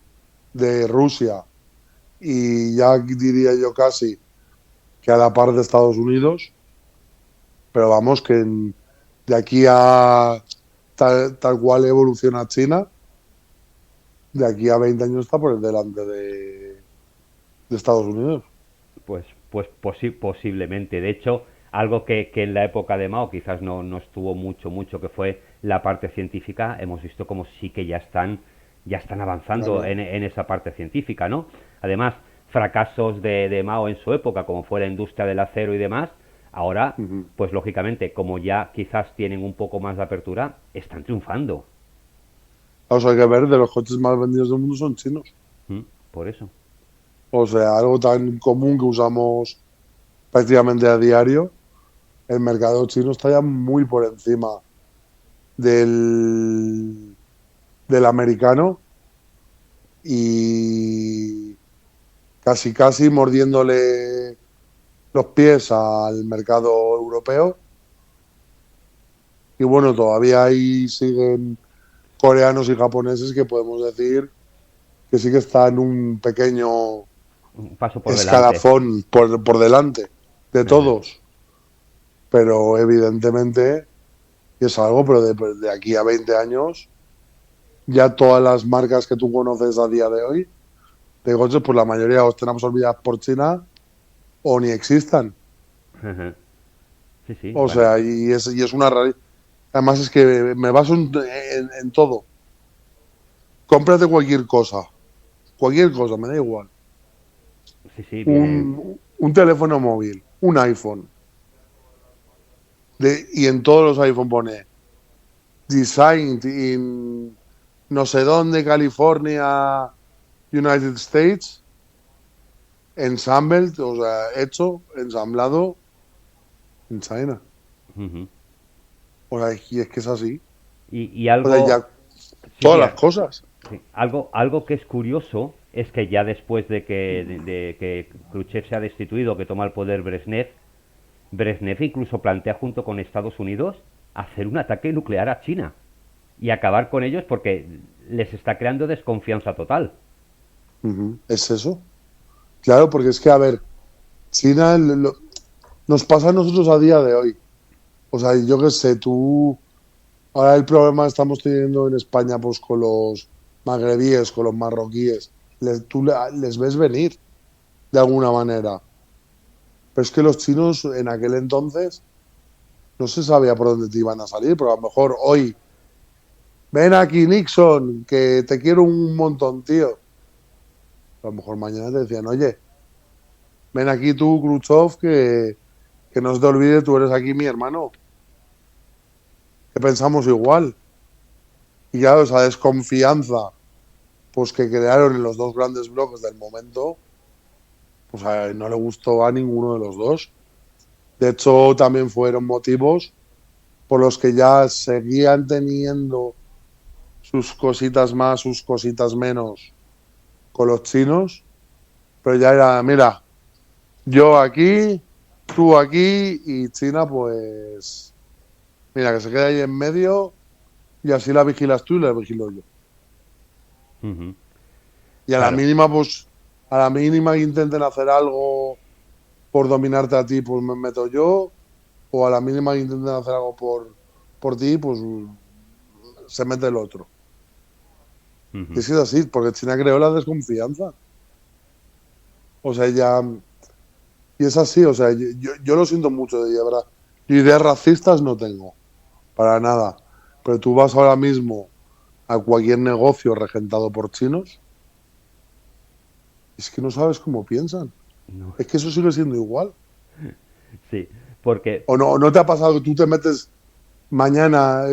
de Rusia y ya diría yo casi que a la par de Estados Unidos, pero vamos, que de aquí a tal cual evoluciona China, de aquí a 20 años está por delante de Estados Unidos. Posiblemente. De hecho, algo que en la época de Mao quizás no estuvo mucho, que fue la parte científica, hemos visto como sí que ya están avanzando Claro. en esa parte científica, ¿no? Además, fracasos de Mao en su época, como fue la industria del acero y demás, ahora, Ujú. pues lógicamente, como ya quizás tienen un poco más de apertura, están triunfando. O sea, hay que ver, de los coches más vendidos del mundo son chinos. ¿Mm? Por eso. O sea, algo tan común que usamos prácticamente a diario, el mercado chino está ya muy por encima del, del americano y casi mordiéndole los pies al mercado europeo. Y bueno, todavía ahí siguen coreanos y japoneses que podemos decir que sí que están un pequeño Un paso por delante. escalafón por delante de todos. Pero evidentemente es algo, pero de aquí a 20 años, ya todas las marcas que tú conoces a día de hoy, de coches, pues la mayoría os tenemos olvidadas por China o ni existan. Sí, sí, O bueno. sea, y es una realidad. Además es que me baso en todo. Cómprate cualquier cosa, me da igual. Sí, sí, vienen. Un teléfono móvil, un iPhone. Y en todos los iPhone pone designed in no sé dónde, California, United States, ensambled, o sea, hecho, ensamblado en China. Ujú. O sea, y es que es así. Y O sea, algo, ya sí, todas sí, las cosas. sí, algo que es curioso es que ya después de que Khrushchev se ha destituido, que toma el poder Brezhnev incluso plantea junto con Estados Unidos hacer un ataque nuclear a China y acabar con ellos porque les está creando desconfianza total. Es eso. Claro, porque es que, a ver, China nos pasa a nosotros a día de hoy. O sea, yo qué sé, tú. Ahora el problema que estamos teniendo en España, pues con los magrebíes, con los marroquíes, les ves venir de alguna manera. Pero es que los chinos en aquel entonces no se sabía por dónde te iban a salir, pero a lo mejor hoy, ven aquí Nixon, que te quiero un montón, tío. A lo mejor mañana te decían, oye, ven aquí tú, Khrushchev, que no se te olvide, tú eres aquí mi hermano, que pensamos igual. Y claro, esa desconfianza pues que crearon en los dos grandes bloques del momento, pues no le gustó a ninguno de los dos. De hecho, también fueron motivos por los que ya seguían teniendo sus cositas más, sus cositas menos con los chinos, pero ya era, mira, yo aquí, tú aquí y China, pues, mira, que se quede ahí en medio y así la vigilas tú y la vigilo yo. Ujú. Y a la Claro. mínima, pues, a la mínima que intenten hacer algo por dominarte a ti, pues me meto yo, o a la mínima que intenten hacer algo por ti, pues se mete el otro. Ujú. Y es que es así, porque China creó la desconfianza. O sea, ya. Y es así, o sea, yo lo siento mucho de ella, ¿verdad? Yo ideas racistas no tengo, para nada. Pero tú vas ahora mismo a cualquier negocio regentado por chinos, es que no sabes cómo piensan. No, Es que eso sigue siendo igual. sí, porque O no te ha pasado que tú te metes mañana,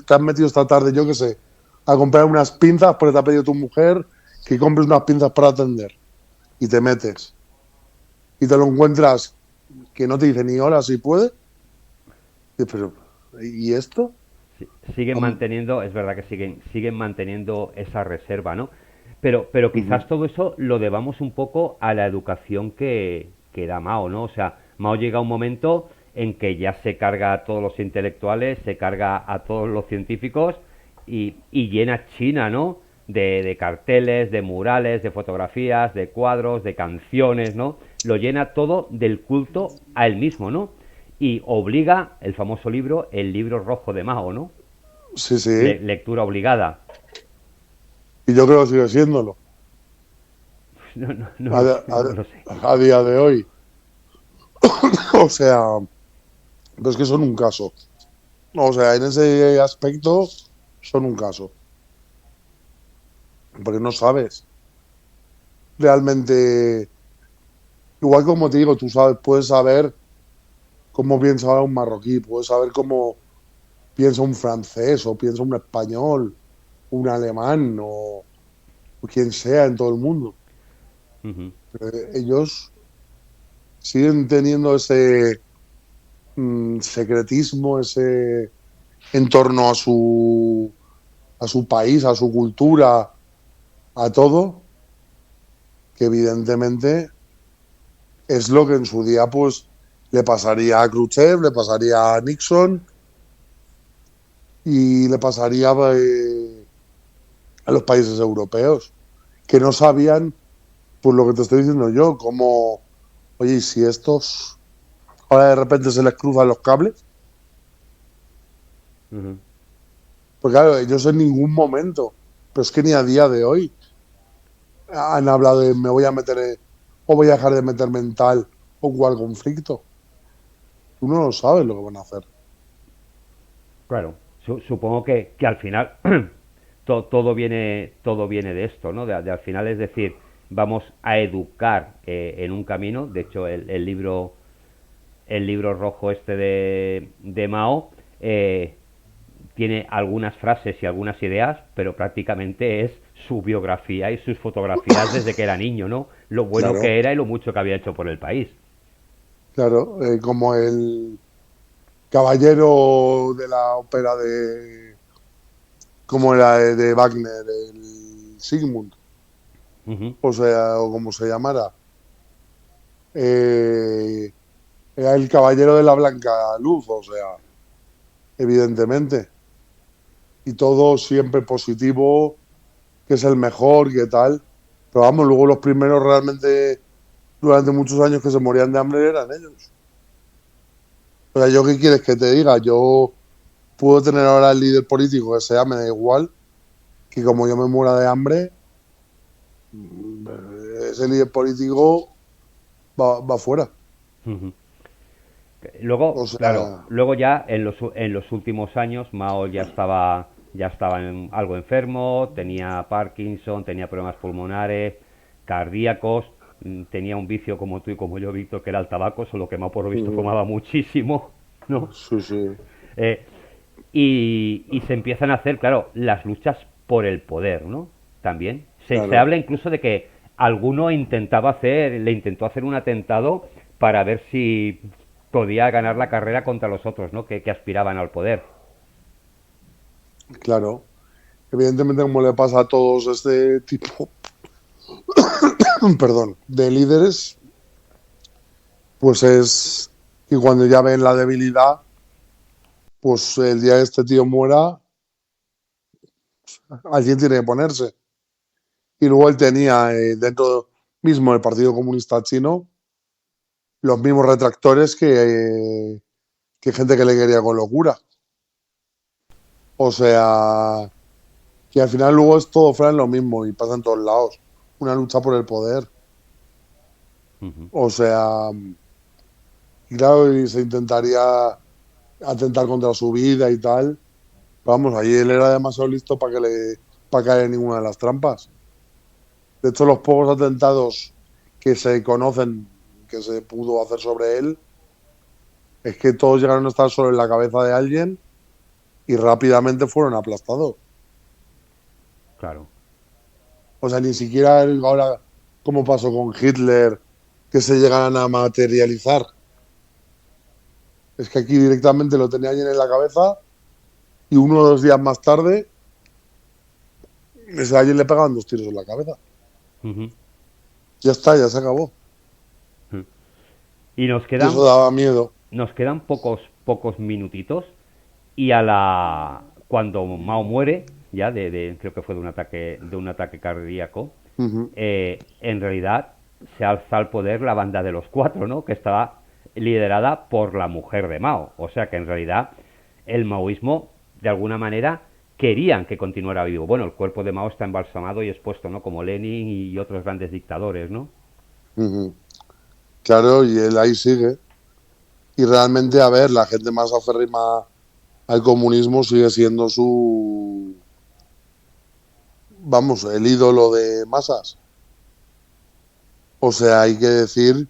te has metido esta tarde, yo qué sé, a comprar unas pinzas porque te ha pedido tu mujer que compres unas pinzas para atender. Y te metes. Y te lo encuentras que no te dice ni hola si puede. Pero, ¿y esto? siguen Am- manteniendo, es verdad que siguen manteniendo esa reserva, ¿no? Pero Ujú. quizás todo eso lo debamos un poco a la educación que da Mao, ¿no? O sea, Mao llega a un momento en que ya se carga a todos los intelectuales, se carga a todos los científicos y llena China, ¿no? De carteles, de murales, de fotografías, de cuadros, de canciones, ¿no? Lo llena todo del culto a él mismo, ¿no? Y obliga el famoso libro, el libro rojo de Mao, ¿no? Sí, sí. Lectura obligada. Y yo creo que sigue siéndolo. No, no, no A, lo de- sé, no lo sé. a día de hoy. O sea, pero es que son un caso. O sea, en ese aspecto son un caso. Porque no sabes realmente. Igual como te digo, tú sabes, puedes saber cómo piensa ahora un marroquí, puedes saber cómo piensa un francés o piensa un español, un alemán o quien sea en todo el mundo. Ujú, Ellos siguen teniendo ese secretismo, ese en torno a su país, a su cultura, a todo, que evidentemente es lo que en su día pues le pasaría a Khrushchev, le pasaría a Nixon y le pasaría a los países europeos, que no sabían, por lo que te estoy diciendo yo, cómo, oye, ¿y si estos ahora de repente se les cruzan los cables? ujú. Pues claro, ellos en ningún momento, pero es que ni a día de hoy, han hablado de me voy a meter o voy a dejar de meterme en tal o cual conflicto. Tú no lo sabes lo que van a hacer. Claro, supongo que al final todo viene de esto, ¿no? De al final es decir, vamos a educar en un camino. De hecho, el libro rojo este de Mao tiene algunas frases y algunas ideas, pero prácticamente es su biografía y sus fotografías desde que era niño, ¿no? Lo bueno Claro, que era y lo mucho que había hecho por el país. claro, como el caballero de la ópera como era de Wagner, el Sigmund, Ujú, o sea, o como se llamara, eh, era el caballero de la blanca luz, o sea, evidentemente, y todo siempre positivo, que es el mejor, que tal, pero vamos, luego los primeros realmente durante muchos años que se morían de hambre eran ellos. O sea, ¿yo qué quieres que te diga? Yo puedo tener ahora el líder político que sea, me da igual, que como yo me muera de hambre, ese líder político va fuera. ujú. O Luego, claro, sea, luego ya en los últimos años Mao ya estaba algo enfermo, tenía Parkinson, tenía problemas pulmonares, cardíacos, tenía un vicio como tú y como yo, Víctor, que era el tabaco, solo que Mao por lo visto fumaba muchísimo, ¿no? sí, sí, Eh, y se empiezan a hacer, claro, las luchas por el poder, ¿no? También. Se claro, habla incluso de que alguno le intentó hacer un atentado para ver si podía ganar la carrera contra los otros, ¿no? Que aspiraban al poder. claro. Evidentemente, como le pasa a todos este tipo, perdón, de líderes, pues es que cuando ya ven la debilidad, pues el día que este tío muera, alguien tiene que ponerse. Y luego él tenía dentro mismo del Partido Comunista Chino los mismos retractores que gente que le quería con locura. O sea, que al final luego es todo fuera en lo mismo y pasa en todos lados. Una lucha por el poder. Ujú. O sea, y claro, y se intentaría atentar contra su vida y tal. Vamos, ahí él era demasiado listo para caer en ninguna de las trampas. De hecho, los pocos atentados que se conocen que se pudo hacer sobre él es que todos llegaron a estar solo en la cabeza de alguien y rápidamente fueron aplastados. Claro. O sea, ni siquiera ahora, como pasó con Hitler, que se llegaran a materializar. Es que aquí directamente lo tenía alguien en la cabeza y 1 o 2 días más tarde, ese alguien le pegaban 2 tiros en la cabeza. Ujú. Ya está, ya se acabó. Ujú. Y Y eso daba miedo. nos quedan pocos minutitos y cuando Mao muere, ya creo que fue de un ataque cardíaco, Ujú. en realidad se alza al poder la banda de los cuatro, ¿no? Que estaba liderada por la mujer de Mao. O sea que en realidad el maoísmo, de alguna manera, querían que continuara vivo. Bueno, el cuerpo de Mao está embalsamado y expuesto, ¿no? Como Lenin y otros grandes dictadores, ¿no? Ujú. Claro, y él ahí sigue. Y realmente, a ver, la gente más aférrima al comunismo sigue siendo vamos, el ídolo de masas. O sea, hay que decir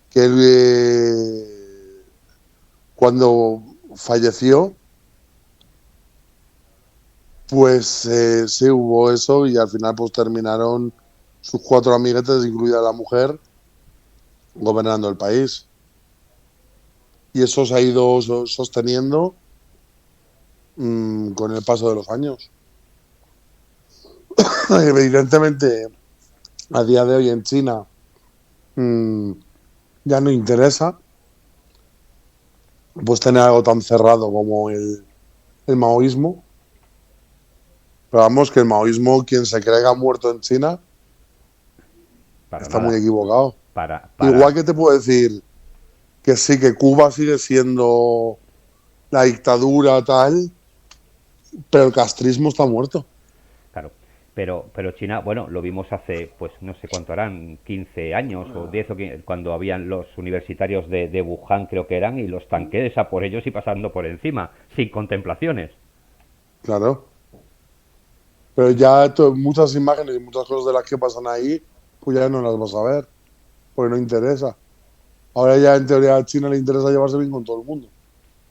que él, cuando falleció, pues sí hubo eso y al final pues terminaron sus 4 amiguetes, incluida la mujer, gobernando el país. Y eso se ha ido sosteniendo con el paso de los años. Evidentemente, a día de hoy en China mmm, ya no interesa pues tener algo tan cerrado como el maoísmo. Pero vamos, que el maoísmo, quien se cree que ha muerto en China, Para está muy nada. equivocado. Para Igual que te puedo decir que sí, que Cuba sigue siendo la dictadura tal, pero el castrismo está muerto. Claro. Pero China, bueno, lo vimos hace, pues no sé cuánto eran, 15 años o 10 o 15, cuando habían los universitarios de Wuhan, creo que eran, y los tanques a por ellos y pasando por encima, sin contemplaciones. Claro. Pero ya muchas imágenes y muchas cosas de las que pasan ahí, pues ya no las vas a ver, porque no interesa. Ahora ya en teoría a China le interesa llevarse bien con todo el mundo,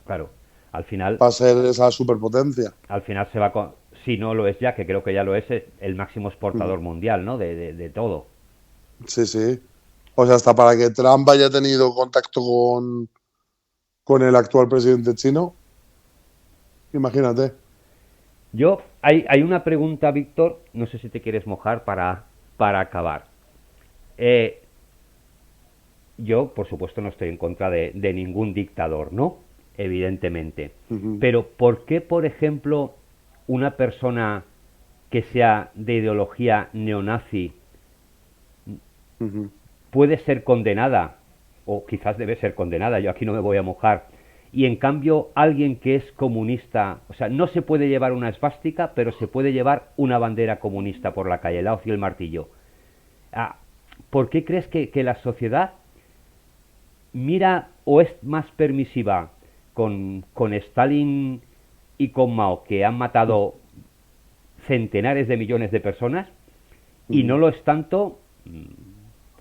Claro, al final, para ser esa superpotencia. al final se va con, si no lo es ya, que creo que ya lo es el máximo Mm. exportador mundial, ¿no? De todo. Sí, sí. O sea, hasta para que Trump haya tenido contacto con el actual presidente chino, imagínate. Hay una pregunta, Víctor, no sé si te quieres mojar para acabar. Eh, yo, por supuesto, no estoy en contra de ningún dictador, ¿no? Evidentemente. Ujú, Pero, ¿por qué, por ejemplo, una persona que sea de ideología neonazi ujú. puede ser condenada, o quizás debe ser condenada, yo aquí no me voy a mojar, y en cambio alguien que es comunista, o sea, no se puede llevar una esvástica, pero se puede llevar una bandera comunista por la calle, la hoz y el martillo? Ah, ¿por qué crees que la sociedad mira o es más permisiva con Stalin y con Mao, que han matado centenares de millones de personas, y no Ujú. lo es tanto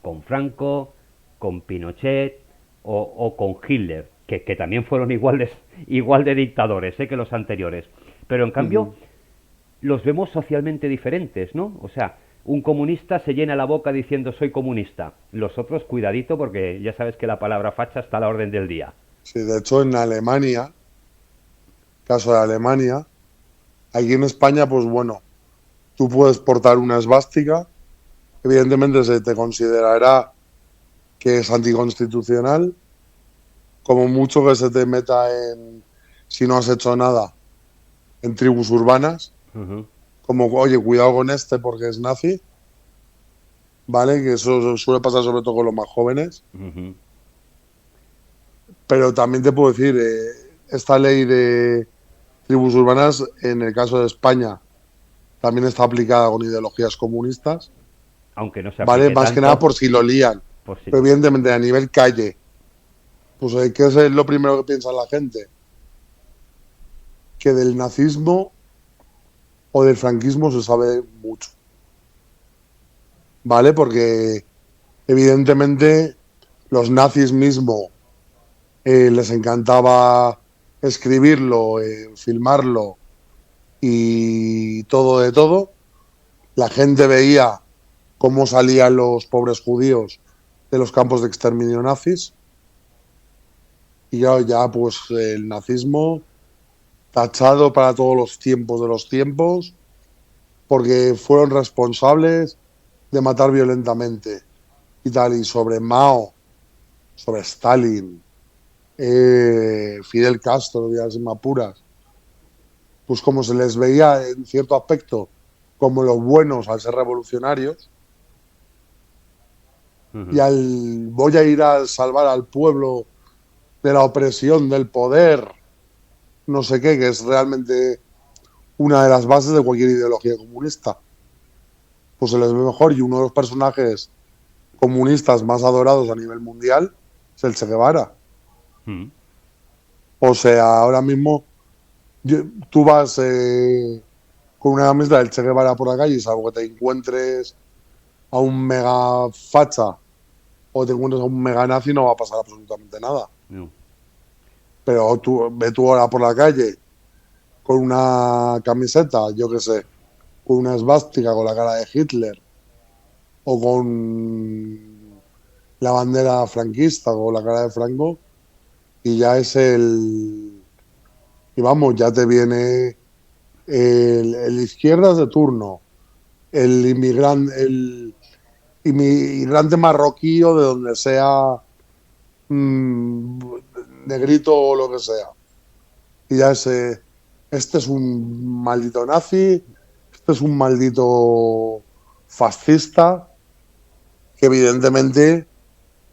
con Franco, con Pinochet o con Hitler, que también fueron igual de dictadores que los anteriores? Pero en cambio Ujú. los vemos socialmente diferentes, ¿no? O sea, un comunista se llena la boca diciendo soy comunista. Los otros, cuidadito, porque ya sabes que la palabra facha está a la orden del día. Sí, de hecho en Alemania, caso de Alemania, aquí en España, pues bueno, tú puedes portar una esvástica, evidentemente se te considerará que es anticonstitucional, como mucho que se te meta si no has hecho nada, en tribus urbanas, Ujú, como, oye, cuidado con este porque es nazi, ¿vale? Que eso suele pasar sobre todo con los más jóvenes. ujú. Pero también te puedo decir, esta ley Tribus urbanas, en el caso de España, también está aplicada con ideologías comunistas, Aunque no se ¿vale? aplique Más que nada tanto, por si lo lían. por si... Pero evidentemente a nivel calle, pues ¿qué es lo primero que piensa la gente? Que del nazismo o del franquismo se sabe mucho, ¿vale? Porque evidentemente los nazis mismo les encantaba escribirlo, filmarlo y todo de todo. La gente veía cómo salían los pobres judíos de los campos de exterminio nazis y ya pues el nazismo tachado para todos los tiempos de los tiempos porque fueron responsables de matar violentamente y tal. Y sobre Mao, sobre Stalin, Fidel Castro, ya sin apuras, pues como se les veía en cierto aspecto como los buenos al ser revolucionarios y al voy a ir a salvar al pueblo de la opresión, del poder, no sé qué, que es realmente una de las bases de cualquier ideología comunista. Pues se les ve mejor y uno de los personajes comunistas más adorados a nivel mundial es el Che Guevara. O sea, ahora mismo tú vas con una camiseta del Che Guevara por la calle, salvo que te encuentres a un mega facha o te encuentres a un mega nazi, no va a pasar absolutamente nada. No. Pero ve tú ahora por la calle con una camiseta, yo qué sé, con una esvástica con la cara de Hitler o con la bandera franquista o la cara de Franco y ya es el... Y vamos, ya te viene el izquierdas de turno, el inmigrante marroquí o de donde sea, mmm, negrito o lo que sea. Y ya ese, este es un maldito nazi, este es un maldito fascista, que evidentemente,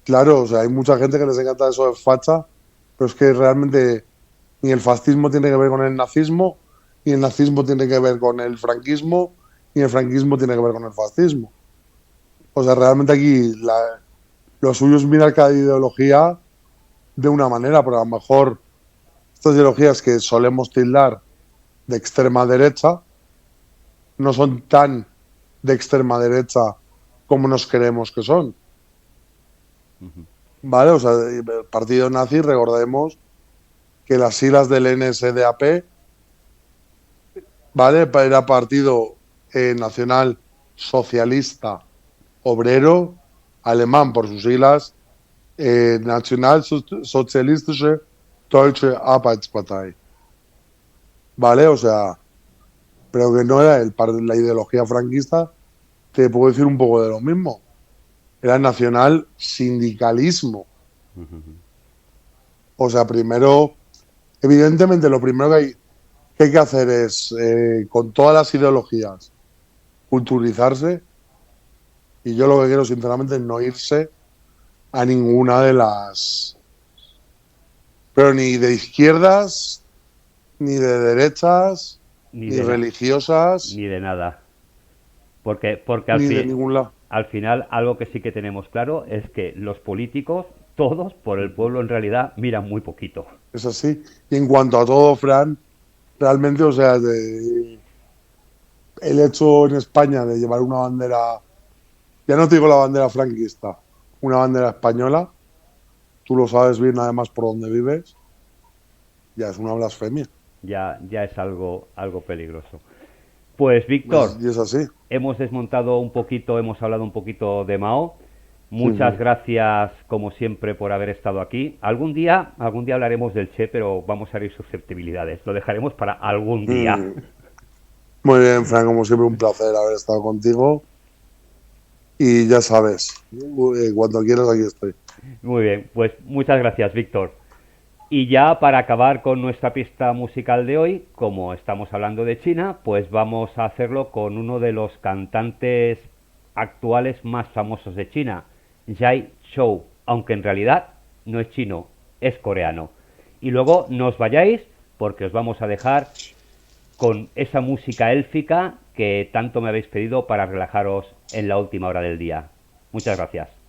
claro, o sea, hay mucha gente que les encanta eso de facha, pero es que realmente ni el fascismo tiene que ver con el nazismo, ni el nazismo tiene que ver con el franquismo, ni el franquismo tiene que ver con el fascismo. O sea, realmente aquí lo suyo es mirar cada ideología de una manera, pero a lo mejor estas ideologías que solemos tildar de extrema derecha no son tan de extrema derecha como nos creemos que son. ¿Vale? O sea, el partido nazi, recordemos que las siglas del NSDAP, ¿vale? Era Partido Nacional Socialista Obrero Alemán, por sus siglas, Nationalsozialistische Deutsche Arbeitspartei. ¿Vale? O sea, pero que no era la ideología franquista, te puedo decir un poco de lo mismo. Era nacional sindicalismo. O sea, primero, evidentemente lo primero que hay que hacer es, con todas las ideologías, culturizarse. Y yo lo que quiero, sinceramente, es no irse a ninguna de las... Pero ni de izquierdas, ni de derechas, ni religiosas, ni de nada. Porque ni de ningún lado. al final algo que sí que tenemos claro es que los políticos, todos, por el pueblo en realidad, miran muy poquito. Es así. Y en cuanto a todo, Fran, realmente, o sea, el hecho en España de llevar una bandera, ya no te digo la bandera franquista, una bandera española, tú lo sabes bien además por donde vives, ya es una blasfemia. Ya es algo peligroso. Pues Víctor, Y es así. hemos desmontado un poquito, hemos hablado un poquito de Mao. Muchas Sí. gracias, como siempre, por haber estado aquí. Algún día hablaremos del Che, pero vamos a ir susceptibilidades. Lo dejaremos para algún día. Muy bien, Fran, como siempre, un placer haber estado contigo. Y ya sabes, cuando quieras aquí estoy. Muy bien, pues muchas gracias, Víctor. Y ya para acabar con nuestra pista musical de hoy, como estamos hablando de China, pues vamos a hacerlo con uno de los cantantes actuales más famosos de China, Jay Chou, aunque en realidad no es chino, es coreano. Y luego no os vayáis porque os vamos a dejar con esa música élfica que tanto me habéis pedido para relajaros en la última hora del día. Muchas gracias.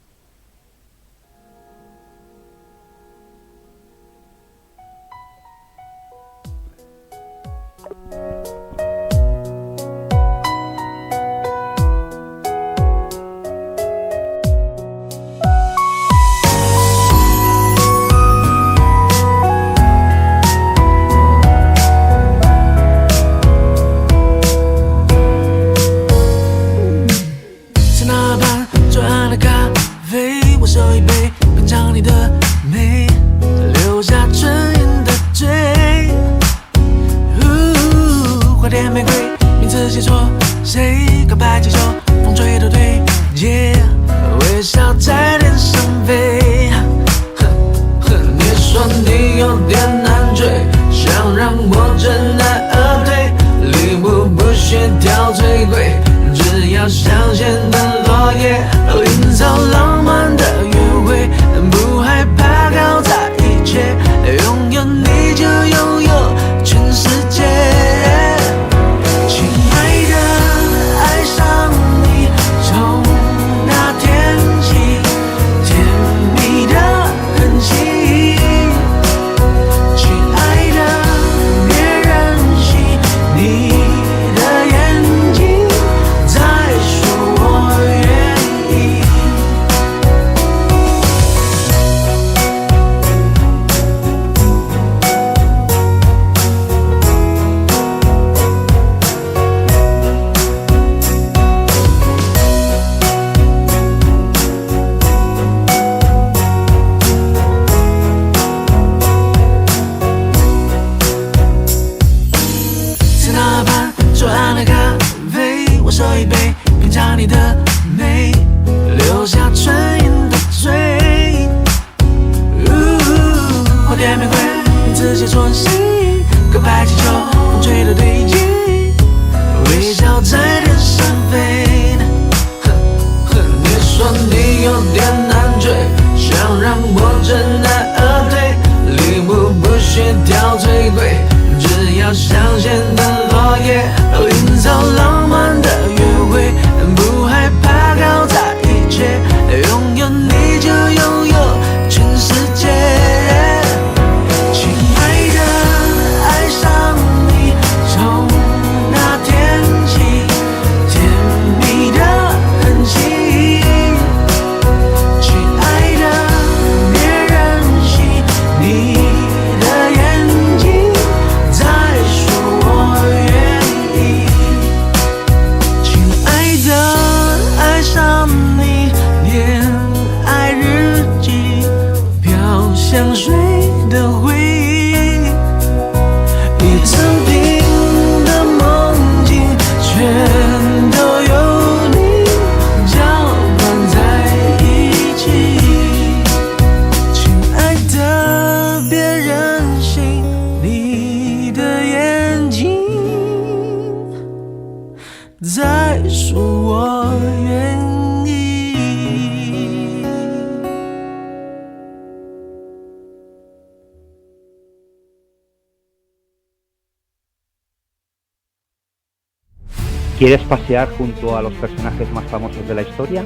¿Quieres pasear junto a los personajes más famosos de la historia?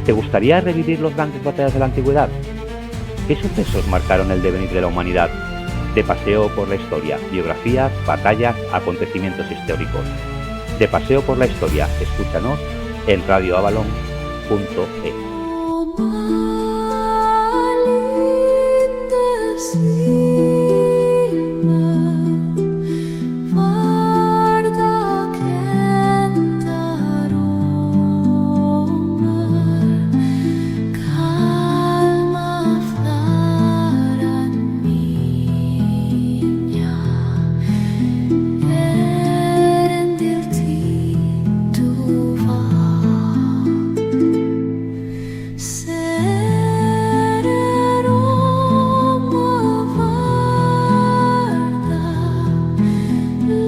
¿Te gustaría revivir los grandes batallas de la antigüedad? ¿Qué sucesos marcaron el devenir de la humanidad? De paseo por la historia, biografías, batallas, acontecimientos históricos. De paseo por la historia, escúchanos en radioavalon.es.